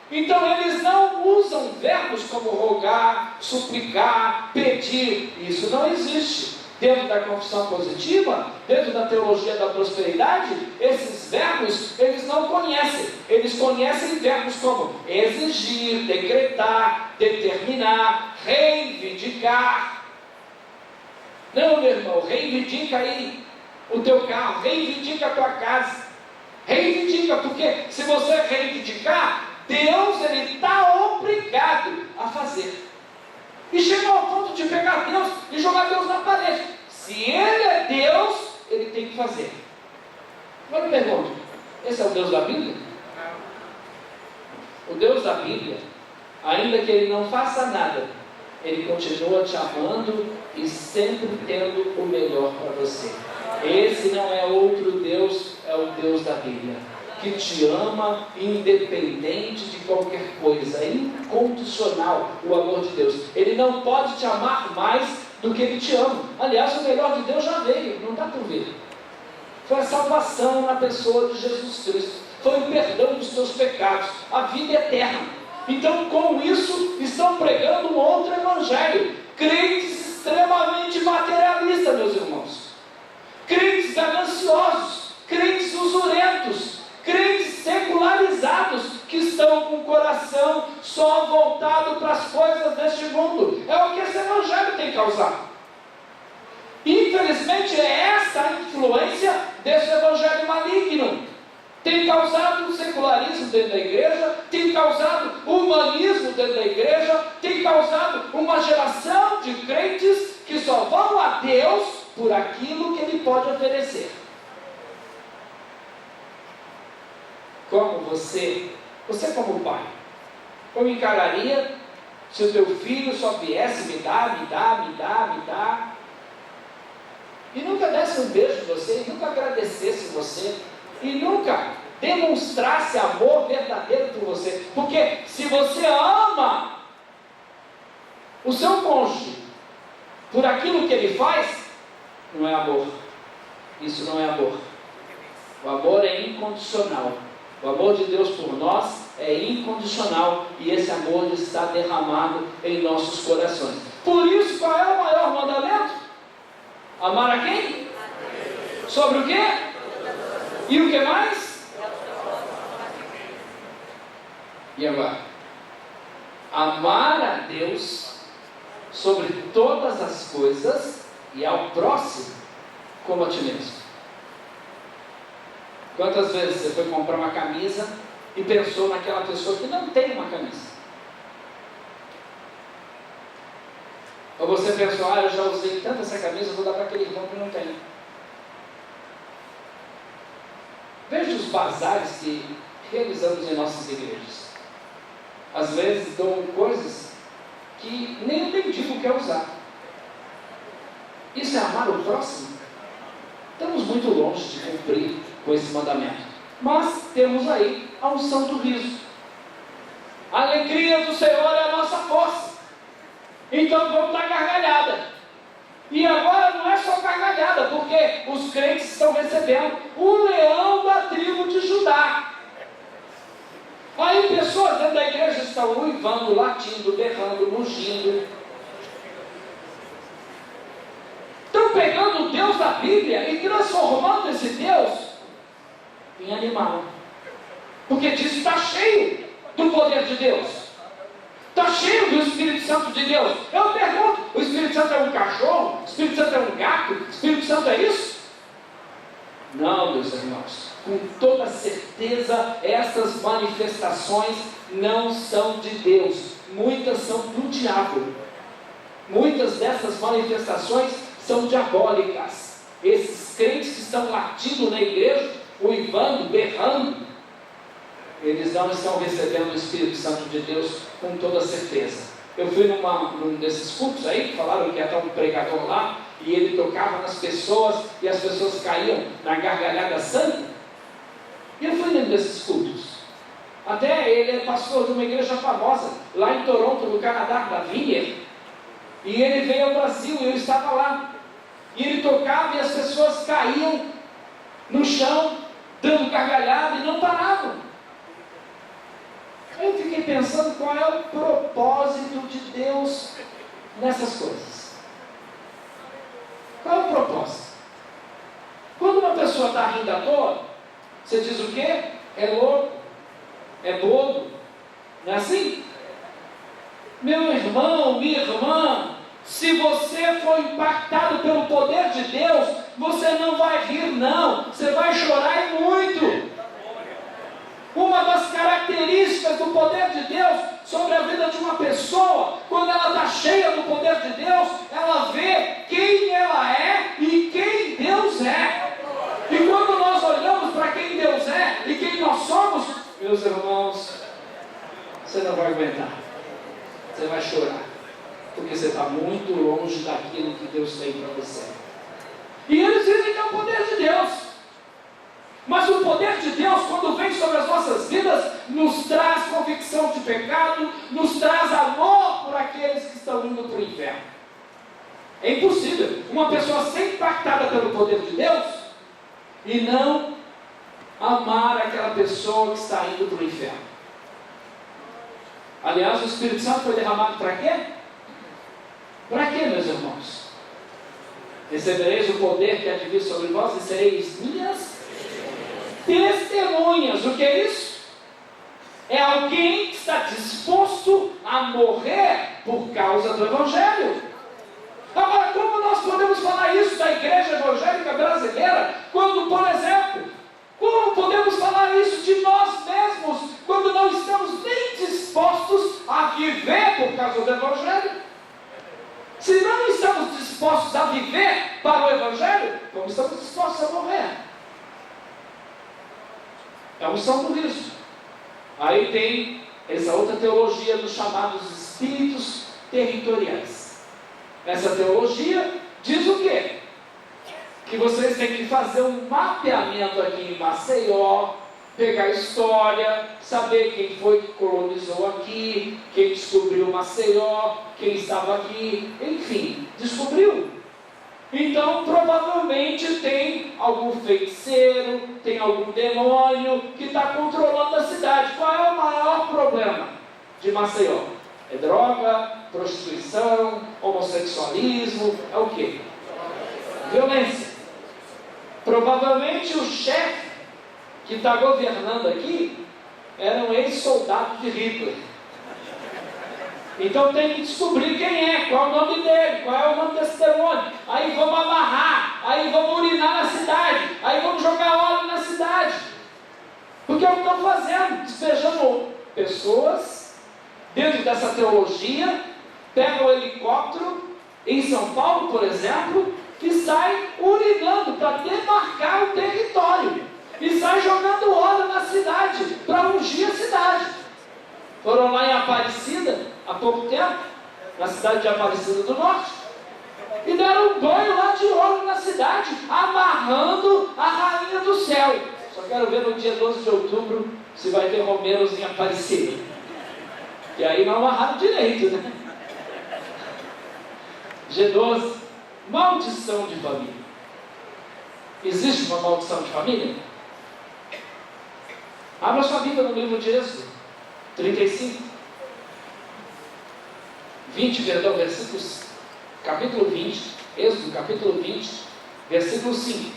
Então eles não usam verbos como rogar, suplicar, pedir. Isso não existe. Dentro da confissão positiva, dentro da teologia da prosperidade, esses verbos eles não conhecem. Eles conhecem verbos como exigir, decretar, determinar, reivindicar. Não, meu irmão, reivindica aí o teu carro, reivindica a tua casa. Reivindica, porque se você reivindicar, Deus ele está obrigado a fazer. E chega ao ponto de pegar Deus e jogar Deus na parede. Se Ele é Deus, Ele tem que fazer. Agora eu pergunto: esse é o Deus da Bíblia? O Deus da Bíblia, ainda que Ele não faça nada, Ele continua te amando e sempre tendo o melhor para você. Esse não é outro Deus, é o Deus da Bíblia, que te ama independente de qualquer coisa. É incondicional o amor de Deus. Ele não pode te amar mais do que Ele te ama. Aliás, o melhor de Deus já veio, não dá para ver. Foi a salvação na pessoa de Jesus Cristo. Foi o perdão dos teus pecados, a vida eterna. Então, com isso, estão pregando um outro evangelho. Crentes extremamente materialistas, meus irmãos. Crentes gananciosos, crentes usurentos, crentes secularizados, que estão com o coração só voltado para as coisas deste mundo. É o que esse evangelho tem causado. Infelizmente é essa a influência desse evangelho maligno. Tem causado um secularismo dentro da igreja, tem causado humanismo dentro da igreja, tem causado uma geração de crentes que só vão a Deus por aquilo que Ele pode oferecer. Como você como pai, como encararia se o teu filho só viesse me dá, e nunca desse um beijo em você, e nunca agradecesse você, e nunca demonstrasse amor verdadeiro por você? Porque se você ama o seu cônjuge por aquilo que ele faz, não é amor. Isso não é amor. O amor é incondicional. O amor de Deus por nós é incondicional, e esse amor está derramado em nossos corações. Por isso, qual é o maior mandamento? Amar a quem? Sobre o quê? E o que mais? E agora? Amar a Deus sobre todas as coisas e ao próximo como a ti mesmo. Quantas vezes você foi comprar uma camisa e pensou naquela pessoa que não tem uma camisa? Ou você pensou: eu já usei tanto essa camisa, vou dar para aquele irmão que não tem. Veja os bazares que realizamos em nossas igrejas. Às vezes dão coisas que nem o mendigo quer usar. Isso é amar o próximo? Estamos muito longe de cumprir com esse mandamento. Mas temos aí a unção do riso. A alegria do Senhor é a nossa força. Então vamos dar gargalhada. E agora não é só gargalhada, porque os crentes estão recebendo o leão da tribo de Judá. Aí pessoas dentro da igreja estão uivando, latindo, berrando, mugindo. Estão o Deus da Bíblia e transformando esse Deus em animal. Porque diz que está cheio do poder de Deus. Está cheio do Espírito Santo de Deus. Eu pergunto, o Espírito Santo é um cachorro? O Espírito Santo é um gato? O Espírito Santo é isso? Não, meus irmãos. Com toda certeza, essas manifestações não são de Deus. Muitas são do diabo. Muitas dessas manifestações são diabólicas. Esses crentes que estão latindo na igreja, uivando, berrando, eles não estão recebendo o Espírito Santo de Deus com toda certeza. Eu fui num desses cultos aí, que falaram que ia estar um pregador lá, e ele tocava nas pessoas, e as pessoas caíam na gargalhada santa. E eu fui num desses cultos. Até ele é pastor de uma igreja famosa, lá em Toronto, no Canadá, da Vineyard. E ele veio ao Brasil, e eu estava lá. E ele tocava, e as pessoas caíam no chão, dando gargalhada, e não paravam. Eu fiquei pensando qual é o propósito de Deus nessas coisas. Qual é o propósito? Quando uma pessoa está rindo à toa, você diz o quê? É louco, é bobo, não é assim? Meu irmão, minha irmã, se você for impactado pelo poder de Deus, você não vai rir não, você vai chorar e muito. Uma das características do poder de Deus sobre a vida de uma pessoa, quando ela está cheia do poder de Deus, ela vê quem ela é e quem Deus é. E quando nós olhamos para quem Deus é e quem nós somos, meus irmãos, você não vai aguentar. Você vai chorar. Porque você está muito longe daquilo que Deus tem para você. E eles dizem que é o poder de Deus. Mas o poder de Deus, quando vem sobre as nossas vidas, nos traz convicção de pecado, nos traz amor por aqueles que estão indo para o inferno. É impossível uma pessoa ser impactada pelo poder de Deus e não amar aquela pessoa que está indo para o inferno. Aliás, o Espírito Santo foi derramado para quê? Para quê, meus irmãos? Recebereis o poder que há de vir sobre vós e sereis minhas testemunhas. O que é isso? É alguém que está disposto a morrer por causa do Evangelho. Agora, como nós podemos falar isso da igreja evangélica brasileira, quando, por exemplo, como podemos falar isso de nós mesmos, quando não estamos nem dispostos a viver por causa do Evangelho? Se não estamos dispostos a viver para o Evangelho, como estamos dispostos a morrer? É um São Cristo. Aí tem essa outra teologia dos chamados espíritos territoriais. Essa teologia diz o quê? Que vocês têm que fazer um mapeamento aqui em Maceió, pegar a história, saber quem foi que colonizou aqui, quem descobriu Maceió, quem estava aqui, enfim, descobriu. Então, provavelmente tem algum feiticeiro, tem algum demônio que está controlando a cidade. Qual é o maior problema de Maceió? É droga, prostituição, homossexualismo, é o quê? Violência. Provavelmente o chefe que está governando aqui era um ex-soldado de Hitler. Então tem que descobrir quem é, qual é o nome dele, qual é o nome desse demônio. Aí vamos amarrar, aí vamos urinar na cidade, aí vamos jogar óleo na cidade. Porque é o que estão fazendo, despejando pessoas dentro dessa teologia, pegam o helicóptero em São Paulo, por exemplo, e sai urinando para demarcar o território. E sai jogando óleo na cidade, para ungir a cidade. Foram lá em Aparecida, há pouco tempo, na cidade de Aparecida do Norte, e deram um banho lá de óleo na cidade, amarrando a rainha do céu. Só quero ver no dia 12 de outubro se vai ter romeiros em Aparecida. E aí não amarraram direito, né? G12, maldição de família. Existe uma maldição de família? Abra sua Bíblia no livro de Êxodo 35, 20, versículos, capítulo 20, Êxodo, capítulo 20, Versículo 5.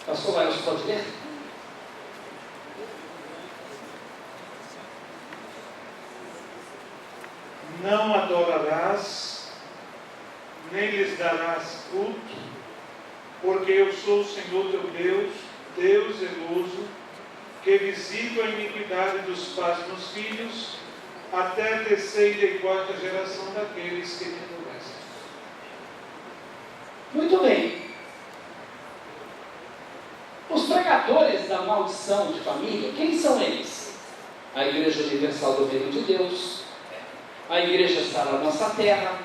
Pastor Laios, pode ler? Não adorarás, nem lhes darás culto, porque eu sou o Senhor teu Deus, Deus zeloso, que visito a iniquidade dos pais nos filhos, até a terceira e quarta geração daqueles que me aborrecem. Muito bem. Os pregadores da maldição de família, quem são eles? A Igreja Universal do Reino de Deus, a Igreja Sara Nossa Terra,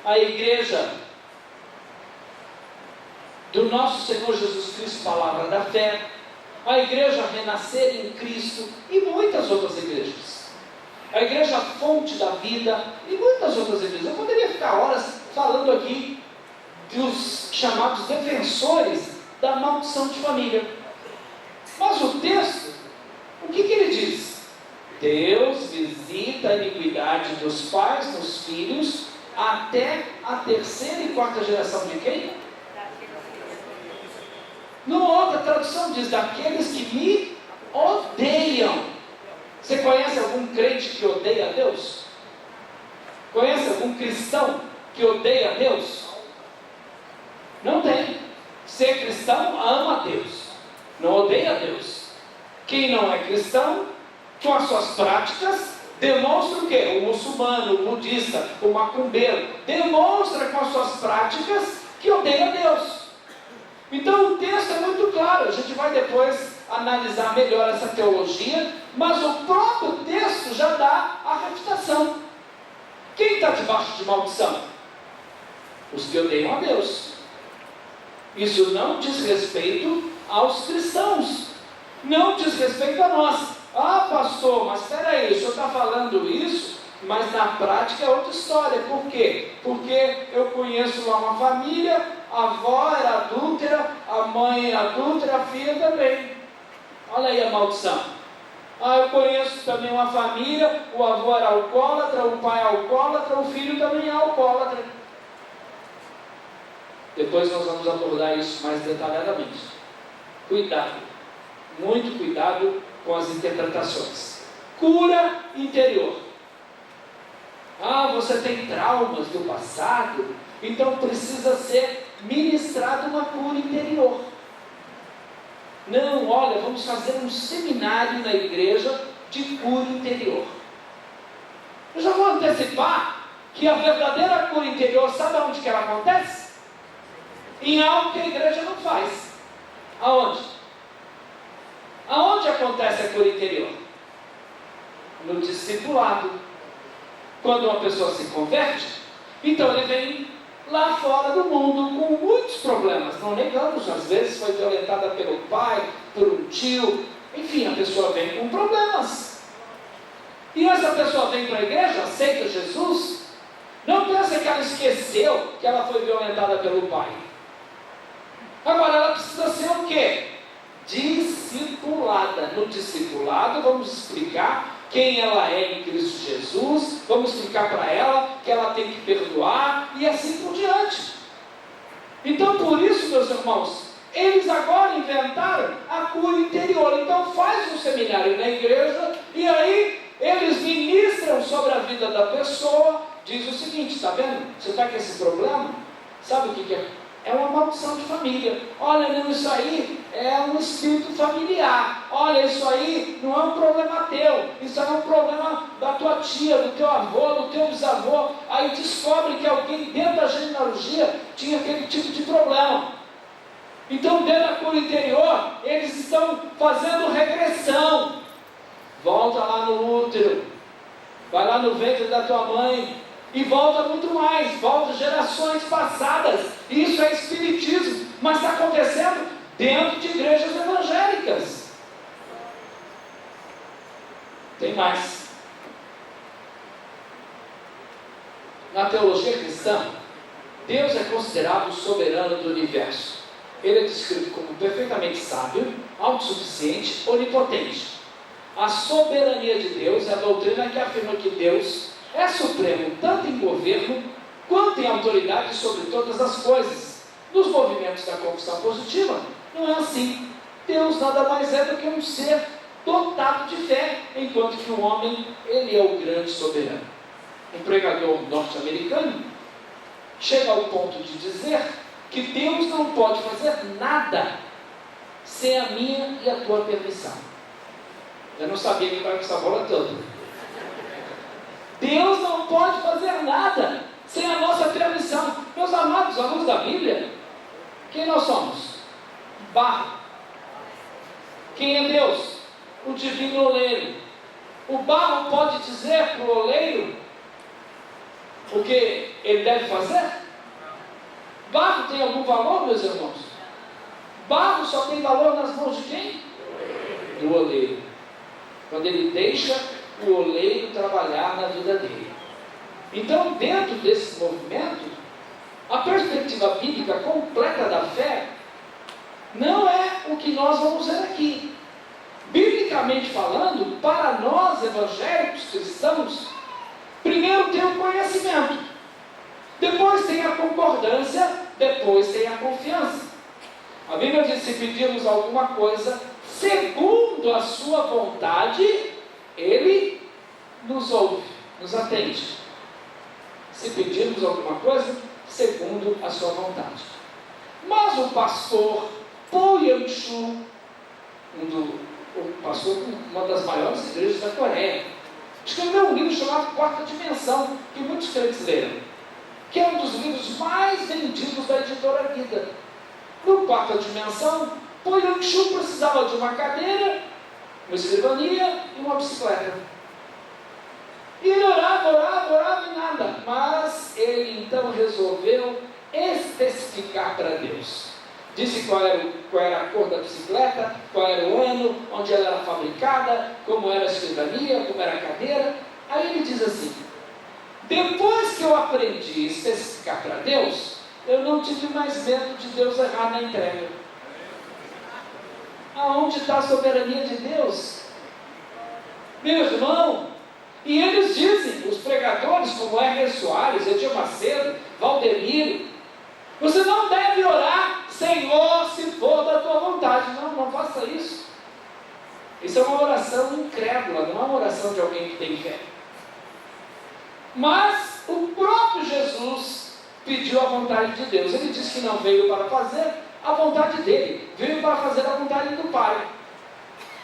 a Igreja do nosso Senhor Jesus Cristo, Palavra da Fé, a Igreja Renascer em Cristo e muitas outras igrejas. A Igreja Fonte da Vida e muitas outras igrejas. Eu poderia ficar horas falando aqui dos chamados defensores da maldição de família. Mas o texto, o que ele diz? Deus visita a iniquidade dos pais nos filhos até a terceira e quarta geração de quem? Numa outra tradução diz, daqueles que me odeiam. Você conhece algum crente que odeia a Deus? Conhece algum cristão que odeia a Deus? Não tem. Ser cristão ama a Deus, não odeia a Deus. Quem não é cristão, com as suas práticas, demonstra o quê? O muçulmano, o budista, o macumbeiro, demonstra com as suas práticas que odeia a Deus. Então o texto é muito claro, a gente vai depois analisar melhor essa teologia, mas o próprio texto já dá a refutação. Quem está debaixo de maldição? Os que odeiam a Deus. Isso não diz respeito aos cristãos, não diz respeito a nós. Ah, pastor, mas espera aí, o senhor está falando isso, mas na prática é outra história. Por quê? Porque eu conheço lá uma família, a avó era adúltera, a mãe era adúltera, a filha também. Olha aí a maldição. Ah, eu conheço também uma família, o avô era alcoólatra, o pai é alcoólatra, o filho também é alcoólatra. Depois nós vamos abordar isso mais detalhadamente. Cuidado, muito cuidado com as interpretações. Cura interior. Ah, você tem traumas do passado, então precisa ser ministrado uma cura interior. Não, olha, vamos fazer um seminário na igreja de cura interior. Eu já vou antecipar que a verdadeira cura interior, sabe onde que ela acontece? Em algo que a igreja não faz. Aonde? Aonde acontece a cura interior? No discipulado. Quando uma pessoa se converte, então ele vem lá fora do mundo com muitos problemas. Não negamos, às vezes foi violentada pelo pai, por um tio. Enfim, a pessoa vem com problemas. E essa pessoa vem para a igreja, aceita Jesus. Não pensa que ela esqueceu que ela foi violentada pelo pai. Agora ela precisa ser o quê? Discipulada. No discipulado vamos explicar quem ela é em Cristo Jesus, vamos explicar para ela que ela tem que perdoar e assim por diante. Então por isso, meus irmãos, eles agora inventaram a cura interior. Então faz um seminário na igreja e aí eles ministram sobre a vida da pessoa. Diz o seguinte, está vendo? Você está com esse problema? Sabe o que é? É uma maldição de família. Olha, não, isso aí é um espírito familiar. Olha, isso aí não é um problema teu. Isso aí é um problema da tua tia, do teu avô, do teu bisavô. Aí descobre que alguém dentro da genealogia tinha aquele tipo de problema. Então, dentro da cura interior, eles estão fazendo regressão. Volta lá no útero. Vai lá no ventre da tua mãe. E volta muito mais, volta gerações passadas. Isso é espiritismo, mas está acontecendo dentro de igrejas evangélicas. Tem mais. Na teologia cristã, Deus é considerado o soberano do universo. Ele é descrito como perfeitamente sábio, autossuficiente, onipotente. A soberania de Deus é a doutrina que afirma que Deus é supremo tanto em governo quanto em autoridade sobre todas as coisas. Nos movimentos da confissão positiva, não é assim. Deus nada mais é do que um ser dotado de fé, enquanto que o homem, ele é o grande soberano. Um pregador norte-americano chega ao ponto de dizer que Deus não pode fazer nada sem a minha e a tua permissão. Eu não sabia que estava com essa bola toda. Deus não pode fazer nada sem a nossa permissão. Meus amados, à luz da Bíblia, quem nós somos? Barro. Quem é Deus? O divino oleiro. O barro pode dizer para o oleiro o que ele deve fazer? Barro tem algum valor, meus irmãos? Barro só tem valor nas mãos de quem? Do oleiro. Quando ele deixa o oleiro trabalhar na vida dele. Então, dentro desse movimento, a perspectiva bíblica completa da fé não é o que nós vamos ver aqui. Biblicamente falando, para nós evangélicos cristãos, primeiro tem o conhecimento, depois tem a concordância, depois tem a confiança. A Bíblia diz: se pedirmos alguma coisa segundo a sua vontade, Ele nos ouve, nos atende. Se pedirmos alguma coisa segundo a sua vontade. Mas o pastor Paul Yang-Shu, o pastor de uma das maiores igrejas da Coreia, escreveu um livro chamado Quarta Dimensão, que muitos crentes leram, que é um dos livros mais vendidos da editora Vida. No Quarta Dimensão, Paul Yang-Shu precisava de uma cadeira, uma escrivania e uma bicicleta. E ele orava e nada. Mas ele então resolveu especificar para Deus. Disse qual era a cor da bicicleta, qual era o ano, onde ela era fabricada, como era a escrivania, como era a cadeira. Aí ele diz assim: depois que eu aprendi a especificar para Deus, eu não tive mais medo de Deus errar na entrega. Aonde está a soberania de Deus? Meu irmão, e eles dizem, os pregadores como R. Soares, Edir Macedo, Valdemiro, você não deve orar: Senhor, se for da tua vontade. Não faça isso. Isso é uma oração incrédula, não é uma oração de alguém que tem fé. Mas o próprio Jesus pediu a vontade de Deus. Ele disse que não veio para fazer a vontade dele, veio para fazer a vontade do Pai.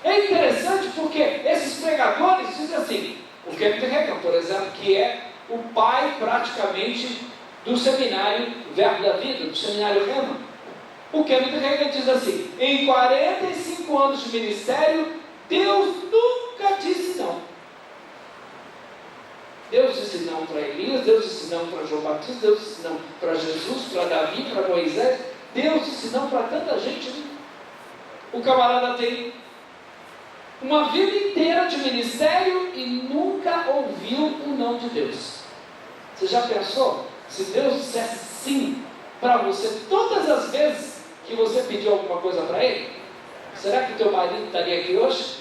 É interessante porque esses pregadores dizem assim, o Kenneth Hagin, por exemplo, que é o pai praticamente do seminário Verbo da Vida, do seminário Rema. O Kenneth Hagin diz assim: em 45 anos de ministério, Deus nunca disse não. Deus disse não para Elias, Deus disse não para João Batista, Deus disse não para Jesus, para Davi, para Moisés, Deus disse não para tanta gente. Né? O camarada tem uma vida inteira de ministério e nunca ouviu o não de Deus. Você já pensou? Se Deus dissesse sim para você todas as vezes que você pediu alguma coisa para Ele, será que teu marido estaria aqui hoje?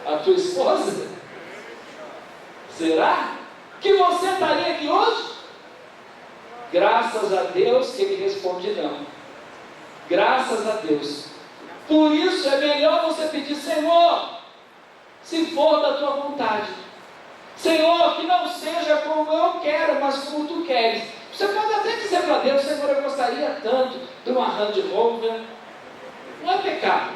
A tua esposa? Será que você estaria aqui hoje? Graças a Deus que Ele responde não. Graças a Deus. Por isso é melhor você pedir: Senhor, se for da tua vontade, Senhor, que não seja como eu quero, mas como tu queres. Você pode até dizer para Deus: Senhor, eu gostaria tanto de uma Range Rover. Não é pecado.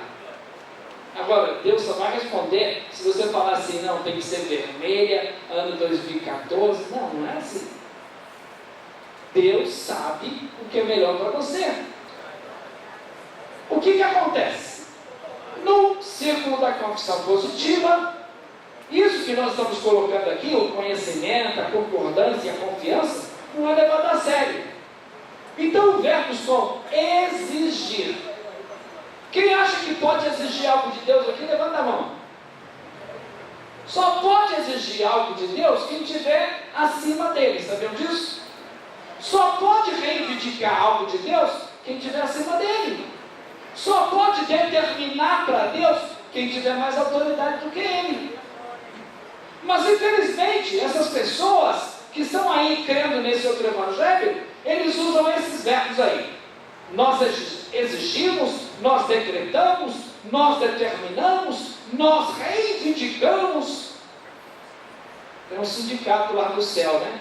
Agora, Deus só vai responder se você falar assim: não, tem que ser vermelha, ano 2014. Não é assim. Deus sabe o que é melhor para você. O que acontece? No círculo da confissão positiva, isso que nós estamos colocando aqui, o conhecimento, a concordância e a confiança, não é levado a sério. Então, verbos como exigir. Quem acha que pode exigir algo de Deus aqui, levanta a mão. Só pode exigir algo de Deus quem estiver acima dele, sabiam disso? Só pode reivindicar algo de Deus quem estiver acima dele. Só pode determinar para Deus quem tiver mais autoridade do que Ele. Mas infelizmente, essas pessoas que estão aí crendo nesse outro evangelho, eles usam esses verbos aí. Nós exigimos, nós decretamos, nós determinamos, nós reivindicamos. Tem um sindicato lá no céu, né?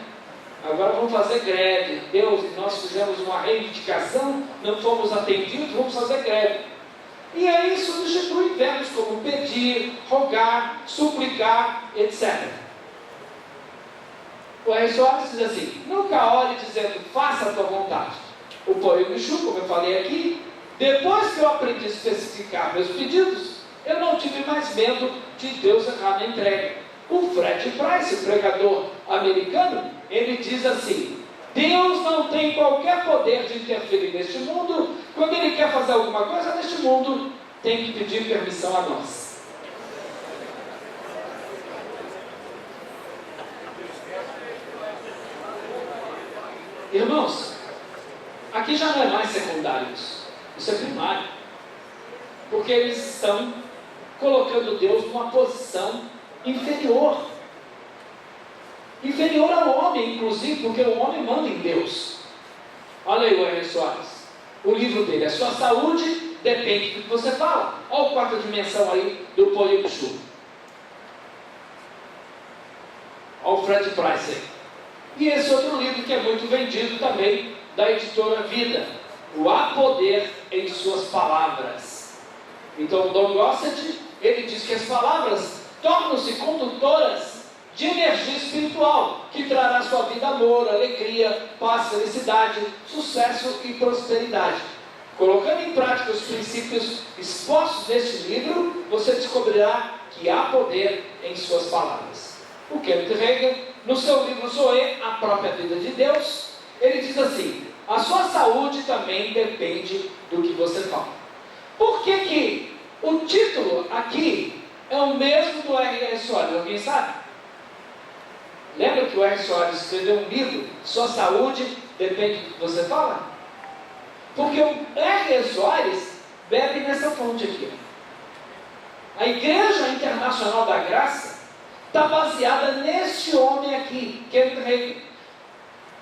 Agora vamos fazer greve. Deus, nós fizemos uma reivindicação, não fomos atendidos, vamos fazer greve. E aí substitui verbos como pedir, rogar, suplicar, etc. O R. Soares diz assim: nunca ore dizendo, faça a tua vontade. O Poio Bichu, como eu falei aqui, depois que eu aprendi a especificar meus pedidos, eu não tive mais medo de Deus errar na entrega. O Fred Price, o pregador americano, ele diz assim: Deus não tem qualquer poder de interferir neste mundo. Quando Ele quer fazer alguma coisa neste mundo, tem que pedir permissão a nós. Irmãos, aqui já não é mais secundário isso é primário. Porque eles estão colocando Deus numa posição inferior. Inferior ao homem, inclusive, porque o homem manda em Deus. Olha aí o R. Soares, o livro dele, a sua saúde depende do que você fala. Olha a quarta dimensão aí do Poio Bichu. Olha o Fred Price aí. E esse outro livro que é muito vendido também, da editora Vida, o Há Poder em Suas Palavras. Então o Don Gossett, ele diz que as palavras tornam-se condutoras de energia espiritual, que trará à sua vida amor, alegria, paz, felicidade, sucesso e prosperidade. Colocando em prática os princípios expostos neste livro, você descobrirá que há poder em suas palavras. O Kenneth Hagin, no seu livro Zoe, A Própria Vida de Deus, ele diz assim: a sua saúde também depende do que você fala. Por que o título aqui é o mesmo do R. Soares? Alguém sabe? Lembra que o R. Soares escreveu um livro, Sua Saúde Depende do que Você Fala? Porque o R. Soares bebe nessa fonte aqui. A Igreja Internacional da Graça está baseada neste homem aqui, Kenneth Hagin.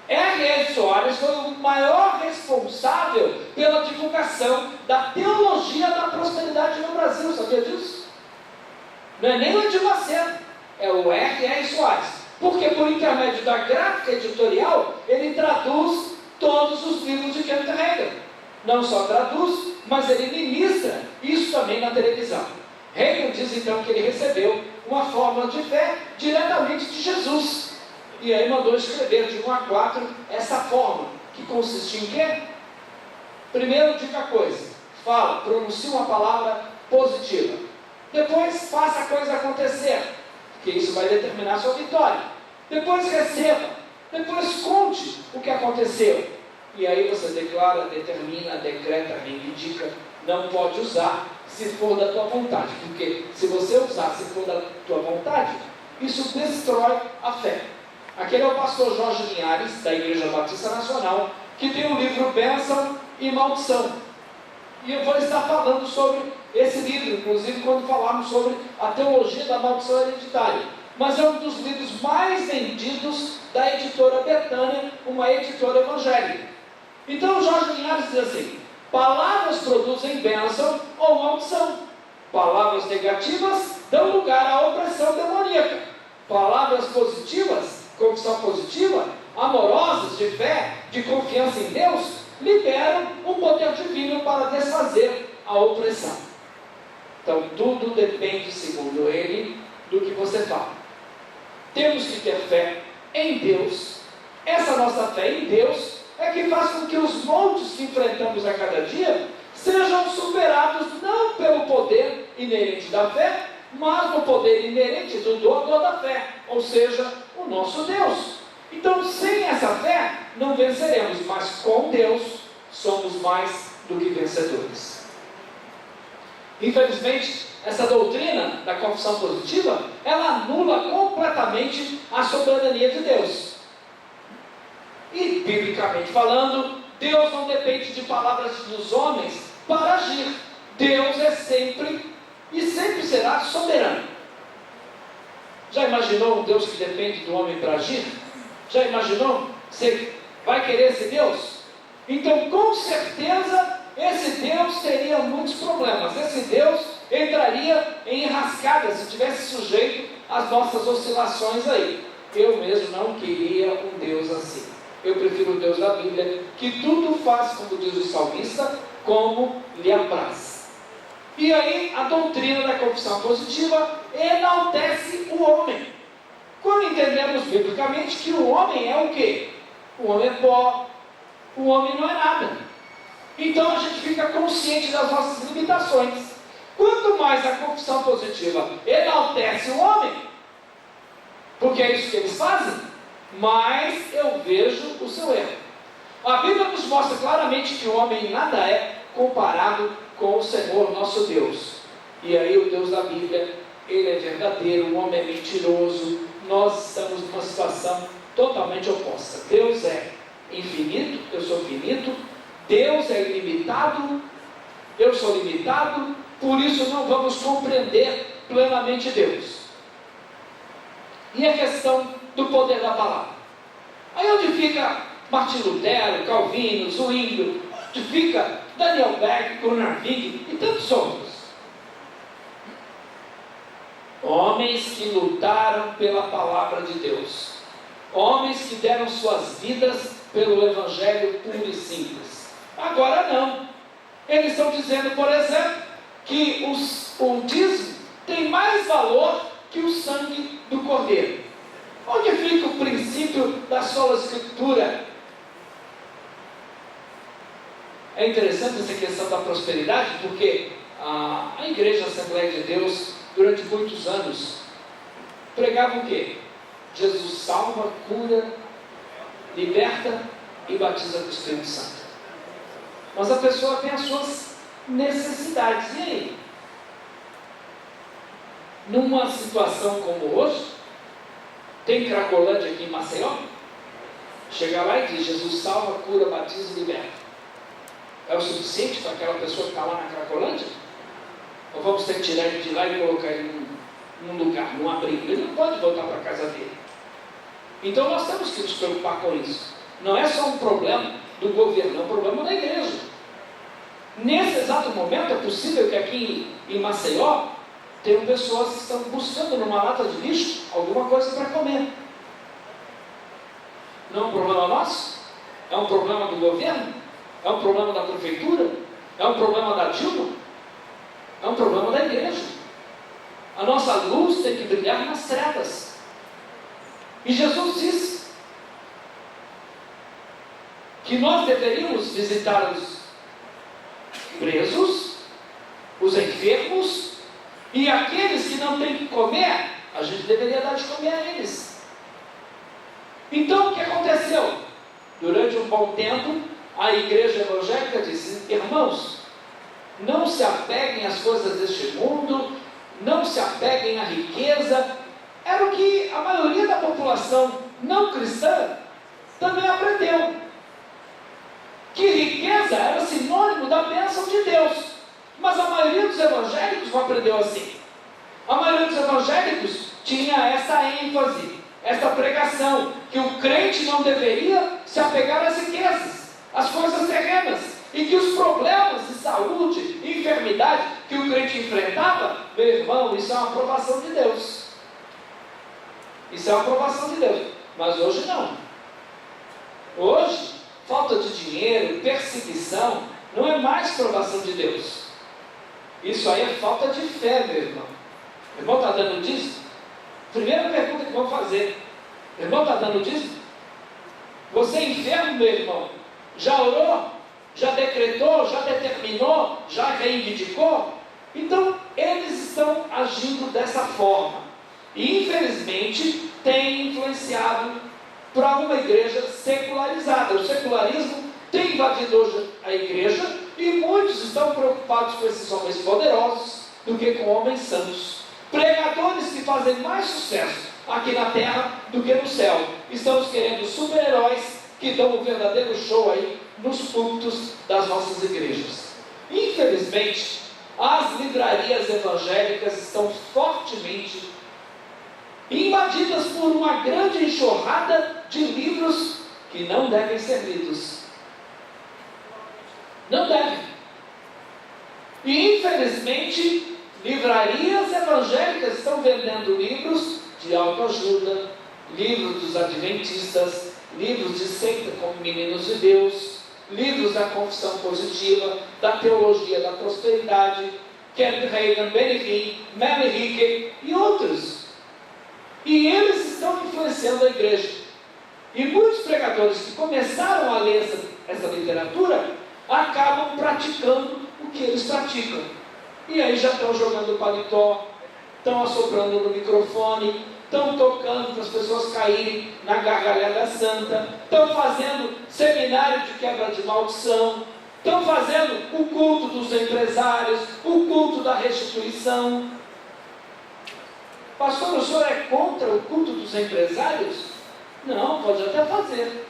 R. Soares foi o maior responsável pela divulgação da teologia da prosperidade no Brasil, sabia disso? Não é nem o Edir Macedo, é o R. Soares. Porque por intermédio da gráfica editorial, ele traduz todos os livros de Kenneth Hagin. Não só traduz, mas ele ministra isso também na televisão. Hagin diz então que ele recebeu uma fórmula de fé diretamente de Jesus. E aí mandou escrever de 1 a 4 essa fórmula, que consiste em quê? Primeiro, diga a coisa, fala, pronuncie uma palavra positiva. Depois, faça a coisa acontecer, porque isso vai determinar a sua vitória. Depois, receba. Depois, conte o que aconteceu. E aí você declara, determina, decreta, reivindica. Não pode usar se for da tua vontade, porque se você usar se for da tua vontade, isso destrói a fé. Aquele é o pastor Jorge Linhares, da Igreja Batista Nacional, que tem o livro Bênção e Maldição. E eu vou estar falando sobre esse livro, inclusive quando falarmos sobre a teologia da maldição hereditária. Mas é um dos livros mais vendidos da editora Betânia, uma editora evangélica. Então Jorge Linhares diz assim: palavras produzem bênção ou maldição. Palavras negativas dão lugar à opressão demoníaca. Palavras positivas, confissão positiva, amorosas, de fé, de confiança em Deus, liberam um poder divino para desfazer a opressão. Então tudo depende, segundo ele, do que você fala. Temos que ter fé em Deus. Essa nossa fé em Deus é que faz com que os montes que enfrentamos a cada dia sejam superados não pelo poder inerente da fé, mas no poder inerente do doador da fé, ou seja, o nosso Deus. Então, sem essa fé, não venceremos, mas com Deus somos mais do que vencedores. Infelizmente, essa doutrina da confissão positiva, ela anula completamente a soberania de Deus. E, biblicamente falando, Deus não depende de palavras dos homens para agir. Deus é sempre e sempre será soberano. Já imaginou um Deus que depende do homem para agir? Já imaginou? Você vai querer esse Deus? Então, com certeza, esse Deus teria muitos problemas. Esse Deus entraria em enrascada se estivesse sujeito às nossas oscilações aí. Eu mesmo não queria um Deus assim. Eu prefiro o Deus da Bíblia, que tudo faz, como diz o salmista, como lhe apraz. E aí, a doutrina da confissão positiva enaltece o homem. Quando entendemos biblicamente que o homem é o quê? O homem é pó, o homem não é nada. Então a gente fica consciente das nossas limitações. Quanto mais a confissão positiva enaltece o homem, porque é isso que eles fazem, mais eu vejo o seu erro. A Bíblia nos mostra claramente que o homem nada é comparado com o Senhor nosso Deus. E aí o Deus da Bíblia, ele é verdadeiro, o homem é mentiroso. Nós estamos numa situação totalmente oposta. Deus é infinito, eu sou finito. Deus é ilimitado, eu sou limitado. Por isso não vamos compreender plenamente Deus. E a questão do poder da palavra? Aí onde fica Martim Lutero, Calvino, Zwinglio, onde fica Daniel Beck, Gunnar Wig e tantos outros? Homens que lutaram pela palavra de Deus, homens que deram suas vidas pelo Evangelho puro e simples. Agora não, eles estão dizendo, por exemplo, que o dízimo tem mais valor que o sangue do cordeiro. Onde fica o princípio da sola escritura? É interessante essa questão da prosperidade, porque a Igreja Assembleia de Deus, durante muitos anos, pregava o quê? Jesus salva, cura, liberta e batiza com o Espírito Santo. Mas a pessoa tem as suas necessidades. E aí? Numa situação como hoje, tem Cracolândia aqui em Maceió? Chega lá e diz, Jesus salva, cura, batiza e liberta. É o suficiente para aquela pessoa que está lá na Cracolândia? Ou vamos ter que tirar ele de lá e colocar ele num lugar, num abrigo? Ele não pode voltar para a casa dele. Então nós temos que nos preocupar com isso. Não é só um problema do governo, é um problema da igreja. Nesse exato momento é possível que aqui em Maceió tenham pessoas que estão buscando numa lata de lixo alguma coisa para comer. Não é um problema nosso? É um problema do governo? É um problema da prefeitura? É um problema da Dilma? É um problema da igreja. A nossa luz tem que brilhar nas trevas. E Jesus disse que nós deveríamos visitar os presos, os enfermos e aqueles que não têm que comer, a gente deveria dar de comer a eles. Então o que aconteceu? Durante um bom tempo, a igreja evangélica disse, irmãos, não se apeguem às coisas deste mundo, não se apeguem à riqueza. Era o que a maioria da população não cristã também aprendeu. Que riqueza era sinônimo da bênção de Deus. Mas a maioria dos evangélicos não aprendeu assim. A maioria dos evangélicos tinha essa ênfase, essa pregação, que o crente não deveria se apegar às riquezas, às coisas terrenas, e que os problemas de saúde e enfermidade que o crente enfrentava, meu irmão, isso é uma aprovação de Deus. Isso é uma aprovação de Deus. Mas hoje não. Hoje, falta de dinheiro, perseguição, não é mais aprovação de Deus. Isso aí é falta de fé, meu irmão. O irmão está dando dízimo? Primeira pergunta que vão fazer. O irmão está dando dízimo? Você é enfermo, meu irmão? Já orou? Já decretou? Já determinou? Já reivindicou? Então, eles estão agindo dessa forma. E, infelizmente, tem influenciado para uma igreja secularizada. O secularismo tem invadido hoje a igreja e muitos estão preocupados com esses homens poderosos do que com homens santos. Pregadores que fazem mais sucesso aqui na terra do que no céu. Estamos querendo super-heróis que dão um verdadeiro show aí nos púlpitos das nossas igrejas. Infelizmente, as livrarias evangélicas estão fortemente invadidas por uma grande enxurrada de livros que não devem ser lidos. Não devem. E infelizmente, livrarias evangélicas estão vendendo livros de autoajuda, livros dos adventistas, livros de seita como Meninos de Deus, livros da confissão positiva, da teologia da prosperidade, Kenneth Hagin, Benny Hinn, Mary Hickey e outros. E eles estão influenciando a igreja. E muitos pregadores que começaram a ler essa literatura acabam praticando o que eles praticam. E aí já estão jogando paletó, estão assoprando no microfone, estão tocando para as pessoas caírem na gargalhada santa, estão fazendo seminário de quebra de maldição, estão fazendo o culto dos empresários, o culto da restituição. Pastor, o senhor é contra o culto dos empresários? Não, pode até fazer.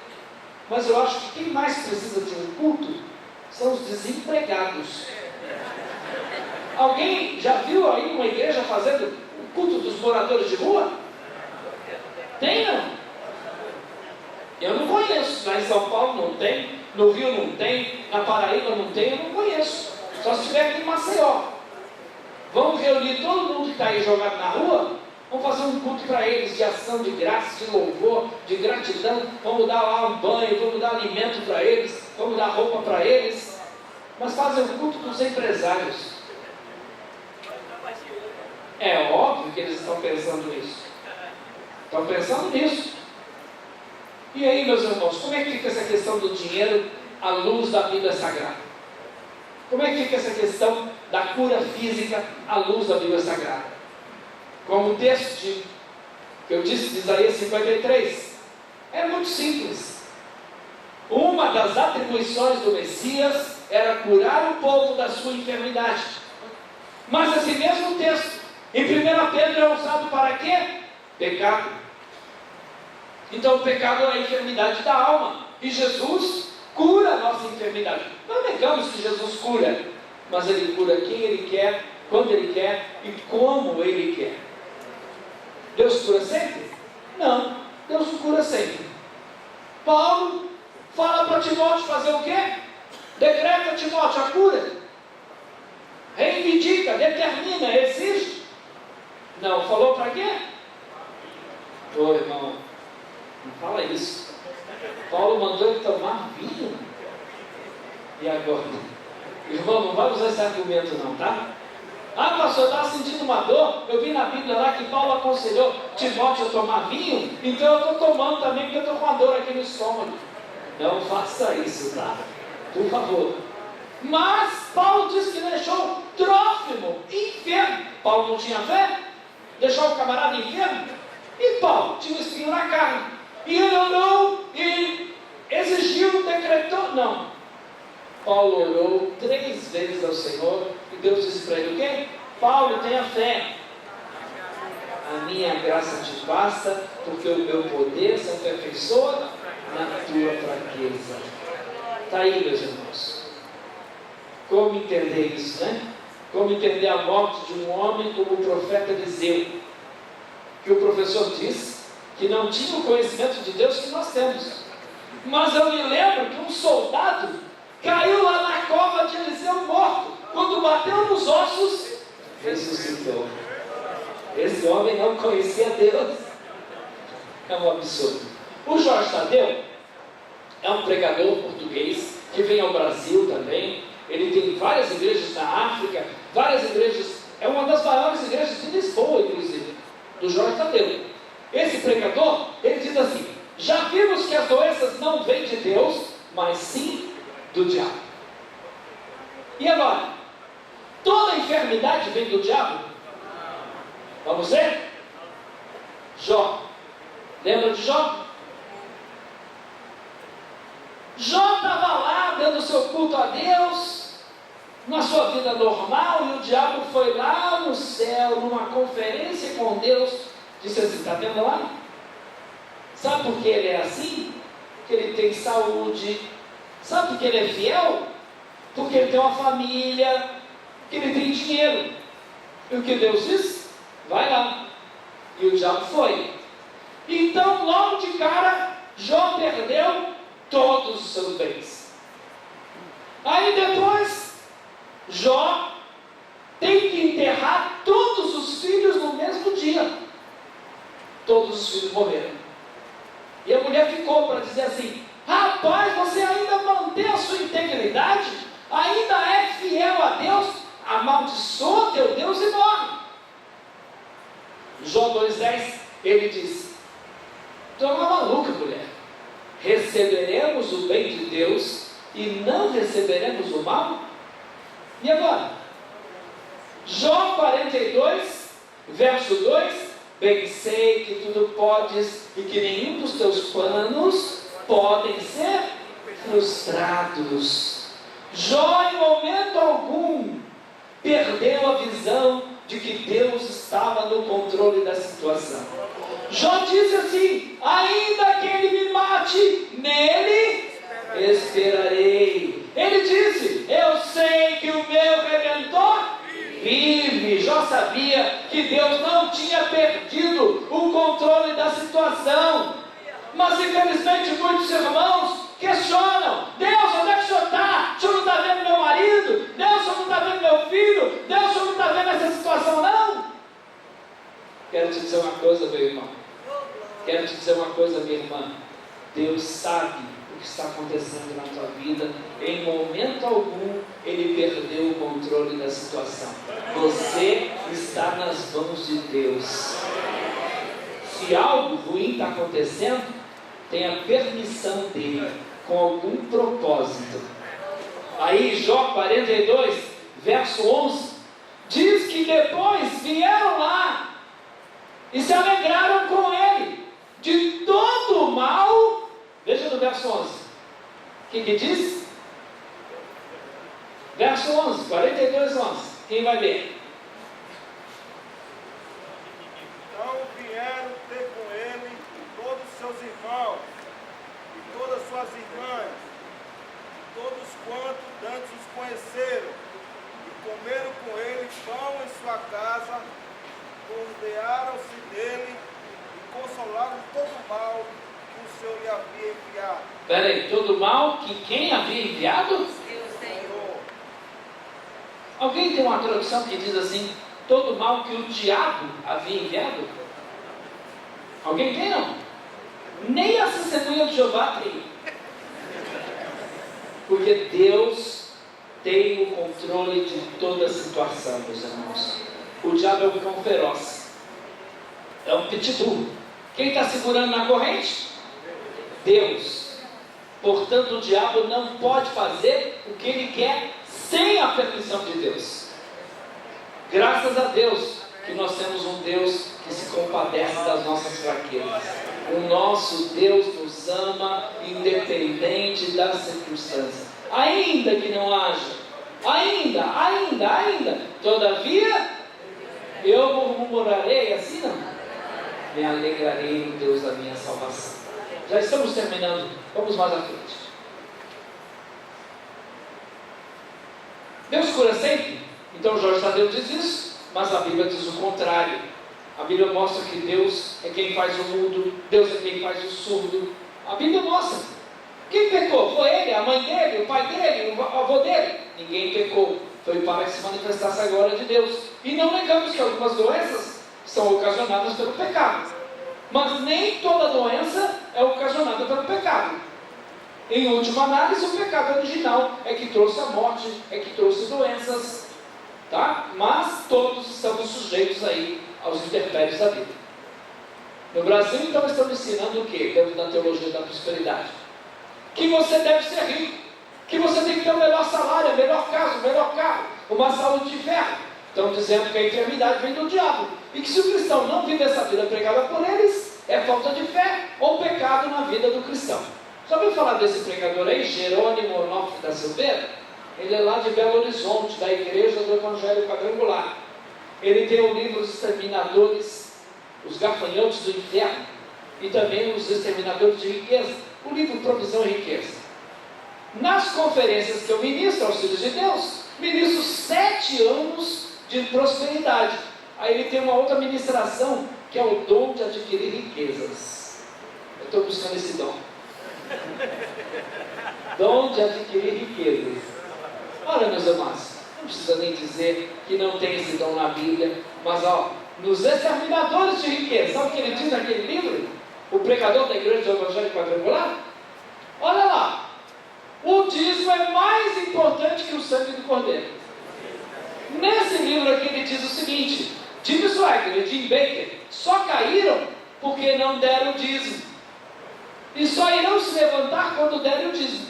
Mas eu acho que quem mais precisa de um culto são os desempregados. Alguém já viu aí uma igreja fazendo o culto dos moradores de rua? Tem, não? Eu não conheço. Lá em São Paulo não tem, no Rio não tem, na Paraíba não tem, eu não conheço. Só se estiver aqui em Maceió. Vamos reunir todo mundo que está aí jogado na rua, vamos fazer um culto para eles de ação de graça, de louvor, de gratidão. Vamos dar lá um banho, vamos dar alimento para eles, vamos dar roupa para eles. Mas fazer o culto dos empresários. É óbvio que eles estão pensando nisso. Estão pensando nisso. E aí, meus irmãos, como é que fica essa questão do dinheiro à luz da Bíblia Sagrada? Como é que fica essa questão da cura física à luz da Bíblia Sagrada? Como o texto que eu disse de Isaías 53. É muito simples. Uma das atribuições do Messias era curar o povo da sua enfermidade. Mas esse mesmo texto, em 1 Pedro, é usado para quê? Pecado. Então o pecado é a enfermidade da alma. E Jesus cura a nossa enfermidade. Não negamos que Jesus cura, mas Ele cura quem Ele quer, quando Ele quer e como Ele quer. Deus cura sempre? Não, Deus cura sempre. Paulo fala para Timóteo fazer o quê? Decreta a Timóteo a cura. Reivindica, determina, exige. Não, falou para quê? Ô irmão, não fala isso. Paulo mandou ele tomar vinho. E agora? Irmão, não vai usar esse argumento não, tá? Ah, pastor, eu estava sentindo uma dor. Eu vi na Bíblia lá que Paulo aconselhou Timóteo a tomar vinho. Então eu estou tomando também porque eu estou com uma dor aqui no estômago. Não faça isso, tá? Por favor. Mas Paulo disse que deixou Trófimo enfermo. Paulo não tinha fé? Deixou o camarada enfermo? E Paulo tinha um espinho na carne. E ele orou e exigiu, decretou. Não. Paulo orou 3 vezes ao Senhor e Deus disse para ele o quê? Paulo, tenha fé. A minha graça te basta, porque o meu poder se aperfeiçoa na tua fraqueza. Está aí, meus irmãos. Como entender isso, né? Como entender a morte de um homem como o profeta Eliseu, que o professor disse que não tinha o conhecimento de Deus que nós temos. Mas eu me lembro que um soldado caiu lá na cova de Eliseu morto. Quando bateu nos ossos, ressuscitou. Esse homem não conhecia Deus. É um absurdo. O Jorge Tadeu é um pregador português que vem ao Brasil também. Ele tem várias igrejas na África, várias igrejas, é uma das maiores igrejas de Lisboa, inclusive, do Jorge Tadeu. Esse pregador, ele diz assim: já vimos que as doenças não vêm de Deus, mas sim do diabo. E agora? Toda enfermidade vem do diabo? Vamos ver? Jó. Lembra de Jó? Jó estava lá dando seu culto a Deus, na sua vida normal, e o diabo foi lá no céu, numa conferência com Deus, disse assim: está vendo lá? Sabe por que ele é assim? Porque ele tem saúde. Sabe por que ele é fiel? Porque ele tem uma família, porque ele tem dinheiro. E o que Deus disse? Vai lá. E o diabo foi. Então, logo de cara, Jó perdeu todos os seus bens. Aí depois, Jó tem que enterrar todos os filhos no mesmo dia. Todos os filhos morreram. E a mulher ficou para dizer assim: rapaz, você ainda mantém a sua integridade? Ainda é fiel a Deus? Amaldiçoa teu Deus e morre. Jó 2,10, ele diz: tu é uma maluca, mulher. Receberemos o bem de Deus e não receberemos o mal? E agora? Jó 42, verso 2: bem sei que tudo podes e que nenhum dos teus planos podem ser frustrados. Jó, em momento algum, perdeu a visão de que Deus estava no controle da situação. Jó disse assim: ainda que ele me mate, nele esperarei. Ele disse: eu sei que o meu Redentor vive. Jó sabia que Deus não tinha perdido o controle da situação. Mas infelizmente muitos irmãos questionam: Deus, onde é que o Senhor está? O Senhor não está vendo meu marido? Deus, o Senhor não está vendo meu filho? Deus, o Senhor não está vendo essa situação, não? Quero te dizer uma coisa, meu irmão. Quero te dizer uma coisa, minha irmã. Deus sabe o que está acontecendo na tua vida. Em momento algum, Ele perdeu o controle da situação. Você está nas mãos de Deus. Se algo ruim está acontecendo, tem a permissão dele, com algum propósito. Aí Jó 42, verso 11, diz que depois vieram lá e se alegraram com ele de todo o mal. Veja no verso 11, o que diz? Verso 11, 42, 11, quem vai ler? Então vieram ter com ele todos os seus irmãos e todas suas irmãs, todos quantos antes os conheceram, e comeram com ele pão em sua casa, rodearam-se dele e consolaram todo o mal que o Senhor lhe havia enviado. Peraí, todo mal que quem havia enviado? O Senhor. Alguém tem uma tradução que diz assim: todo mal que o diabo havia enviado? Alguém tem, não? Nem a testemunha de Jeová tem. Porque Deus tem o controle de toda a situação, meus irmãos. O diabo é um cão feroz, é um pitbull. Quem está segurando na corrente? Deus. Portanto, o diabo não pode fazer o que ele quer sem a permissão de Deus. Graças a Deus que nós temos um Deus que se compadece das nossas fraquezas. O nosso Deus nos ama independente das circunstâncias. Ainda que não haja, ainda, todavia, eu murmurarei, assim não, me alegrarei no Deus da minha salvação. Já estamos terminando, vamos mais à frente. Deus cura sempre? Então Jorge Tadeu diz isso, mas a Bíblia diz o contrário. A Bíblia mostra que Deus é quem faz o mudo, Deus é quem faz o surdo. A Bíblia mostra. Quem pecou? Foi ele, a mãe dele, o pai dele, o avô dele? Ninguém pecou. Foi para que se manifestasse a glória de Deus. E não negamos que algumas doenças são ocasionadas pelo pecado. Mas nem toda doença é ocasionada pelo pecado. Em última análise, o pecado original é que trouxe a morte, é que trouxe doenças, tá? Mas todos estamos sujeitos aí aos intempéries da vida. No Brasil, então, estamos ensinando o quê? Dentro da teologia da prosperidade. Que você deve ser rico, que você tem que ter o melhor salário, o melhor casa, o melhor carro, uma saúde de ferro. Estão dizendo que a enfermidade vem do diabo. E que se o cristão não vive essa vida pregada por eles, é falta de fé ou pecado na vida do cristão. Já ouviu falar desse pregador aí, Jerônimo Onofre da Silveira? Ele é lá de Belo Horizonte, da Igreja do Evangelho Quadrangular. Ele tem o livro Os Exterminadores, Os Gafanhotos do Inferno, e também Os Exterminadores de Riqueza, o livro Provisão e Riqueza. Nas conferências que eu ministro aos filhos de Deus, ministro 7 anos de prosperidade. Aí ele tem uma outra ministração que é o dom de adquirir riquezas. Eu estou buscando esse dom. Dom de adquirir riquezas. Olha, meus amados, não precisa nem dizer que não tem esse dom na Bíblia, mas nos exterminadores de riqueza, sabe o que ele diz naquele livro? O pregador da igreja do Evangelho Quadrangular? Olha lá, o dízimo é mais importante que o sangue do cordeiro. Nesse livro aqui ele diz o seguinte: Tim Swagger e Jim Baker só caíram porque não deram o dízimo, e só irão se levantar quando derem o dízimo.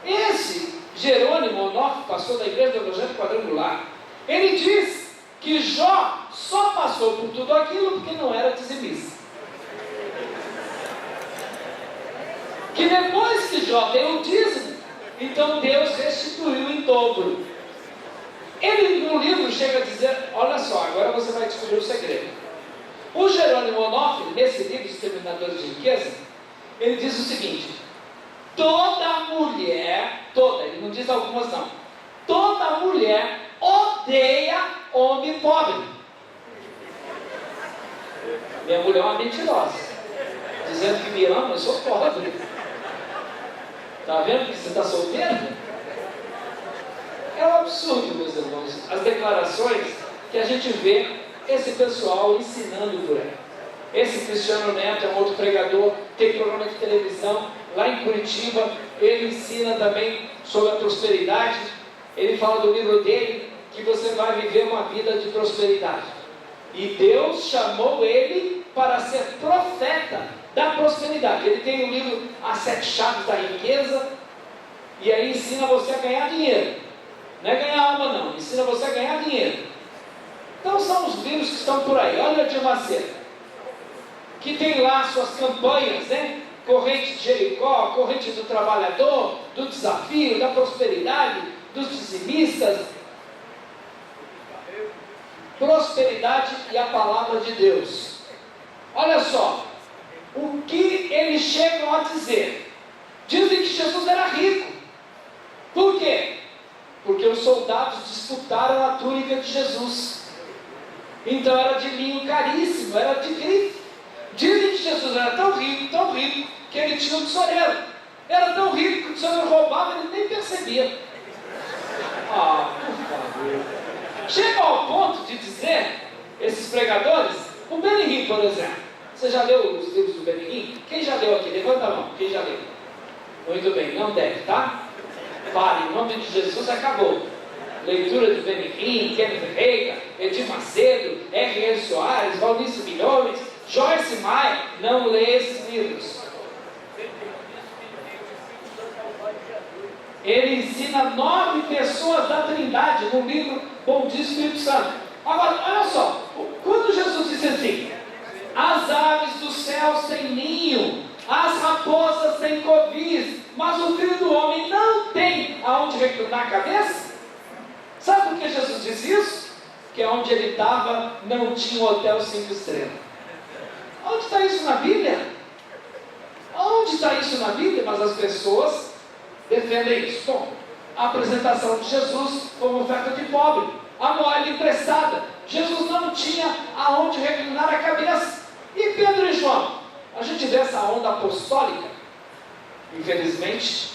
Esse Jerônimo Onofre, pastor da igreja do Evangelho Quadrangular, ele diz que Jó só passou por tudo aquilo porque não era dizimista. Que depois que Jó deu o dízimo, então Deus restituiu em dobro. Ele no livro chega a dizer, olha só, agora você vai descobrir o segredo. O Jerônimo Onofre, nesse livro, Exterminadores de Riqueza, ele diz o seguinte: toda mulher, ele não diz algumas não, toda mulher odeia homem pobre. Minha mulher é uma mentirosa, dizendo que me ama, eu sou pobre. Está vendo que você está solteiro? É um absurdo, meus irmãos, as declarações que a gente vê esse pessoal ensinando por aí. Esse Cristiano Neto é um outro pregador, tem programa de televisão lá em Curitiba, ele ensina também sobre a prosperidade. Ele fala do livro dele, que você vai viver uma vida de prosperidade. E Deus chamou ele para ser profeta da prosperidade. Ele tem o livro As 7 Chaves da Riqueza, e aí ensina você a ganhar dinheiro. Não é ganhar alma não, ensina você a ganhar dinheiro. Então são os livros que estão por aí. Olha o Edir Macedo, que tem lá suas campanhas, né? Corrente de Jericó, corrente do trabalhador, do desafio, da prosperidade, dos dizimistas. Prosperidade e a palavra de Deus. Olha só, o que eles chegam a dizer. Dizem que Jesus era rico. Por quê? Porque os soldados disputaram a túnica de Jesus. Então era de linho caríssimo, era de grife. Dizem que Jesus era tão rico, que ele tinha um tesoureiro. Era tão rico que o tesoureiro roubava, ele nem percebia. Por favor. Chega ao ponto de dizer, esses pregadores, o Benihim, por exemplo. Você já leu os livros do Benihim? Quem já leu aqui? Levanta a mão. Quem já leu? Muito bem, não deve, tá? Pare, em nome de Jesus, acabou. Leitura de Benihim, Kenneth Reagan, Edir Macedo, R.R. Soares, Valnice Milhões, Joyce Meyer. Não lê esses livros. Ele ensina 9 pessoas da Trindade no livro Bom Dia Espírito Santo. Agora, olha só, quando Jesus disse assim: as aves dos céus têm ninho, as raposas têm covis, mas o Filho do Homem não tem aonde reclinar a cabeça. Sabe por que Jesus disse isso? Que onde ele estava não tinha um hotel 5 estrelas. Onde está isso na Bíblia? Onde está isso na Bíblia? Mas as pessoas defendem isso. Bom, a apresentação de Jesus como oferta de pobre, a moeda emprestada. Jesus não tinha aonde reclinar a cabeça. E Pedro e João? A gente vê essa onda apostólica. Infelizmente,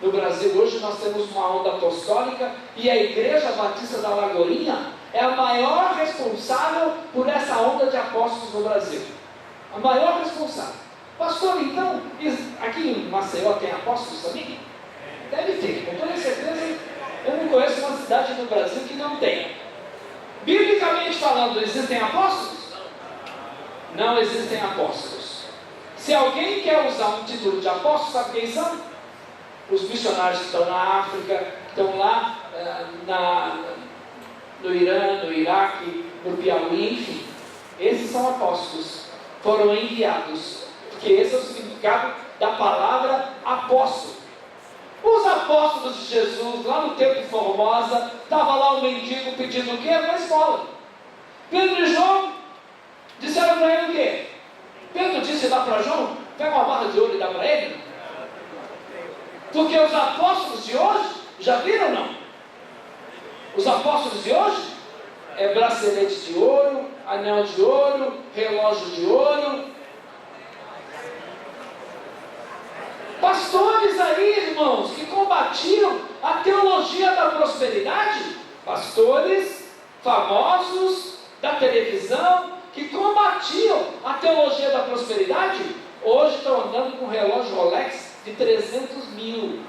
no Brasil hoje nós temos uma onda apostólica, e a Igreja Batista da Lagoinha é a maior responsável por essa onda de apóstolos no Brasil. A maior responsável. Pastor, então, aqui em Maceió tem apóstolos também? Deve ter, com toda certeza. Eu não conheço uma cidade no Brasil que não tem. Biblicamente falando, existem apóstolos? Não existem apóstolos. Se alguém quer usar um título de apóstolo, sabe quem são? Os missionários que estão na África, que estão lá no Irã, no Iraque, no Piauí, enfim. Esses são apóstolos. Foram enviados. Porque esse é o significado da palavra apóstolo. Os apóstolos de Jesus, lá no templo de Formosa, estava lá um mendigo pedindo o quê? Uma esmola. Pedro e João disseram para ele o quê? Pedro disse lá para João: pega uma barra de ouro e dá para ele. Porque os apóstolos de hoje, já viram ou não? Os apóstolos de hoje é bracelete de ouro, anel de ouro, relógio de ouro. Pastores aí, irmãos, que combatiam a teologia da prosperidade, pastores famosos da televisão, que combatiam a teologia da prosperidade, hoje estão andando com um relógio Rolex de 300 mil.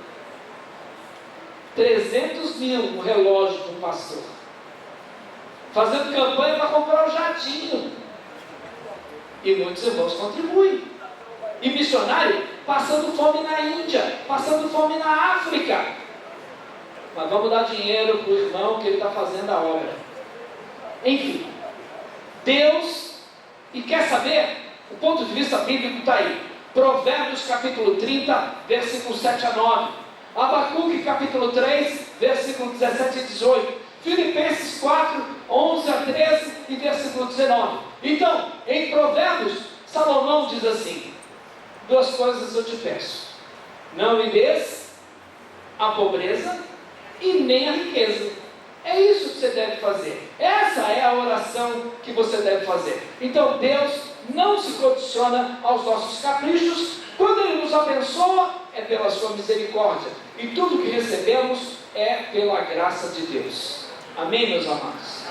300 mil um relógio de um pastor. Fazendo campanha para comprar o jatinho. E muitos irmãos contribuem. E missionário passando fome na Índia, passando fome na África. Mas vamos dar dinheiro para o irmão que ele está fazendo a obra. Enfim, Deus, e quer saber? O ponto de vista bíblico está aí. Provérbios capítulo 30, versículos 7 a 9. Abacuque capítulo 3, versículo 17 e 18. Filipenses 4, 11 a 13 e versículo 19. Então, em Provérbios, Salomão diz assim: duas coisas eu te peço: não me des a pobreza e nem a riqueza. É isso que você deve fazer. Essa é a oração que você deve fazer. Então Deus não se condiciona aos nossos caprichos. Quando Ele nos abençoa, é pela sua misericórdia. E tudo que recebemos é pela graça de Deus. Amém, meus amados?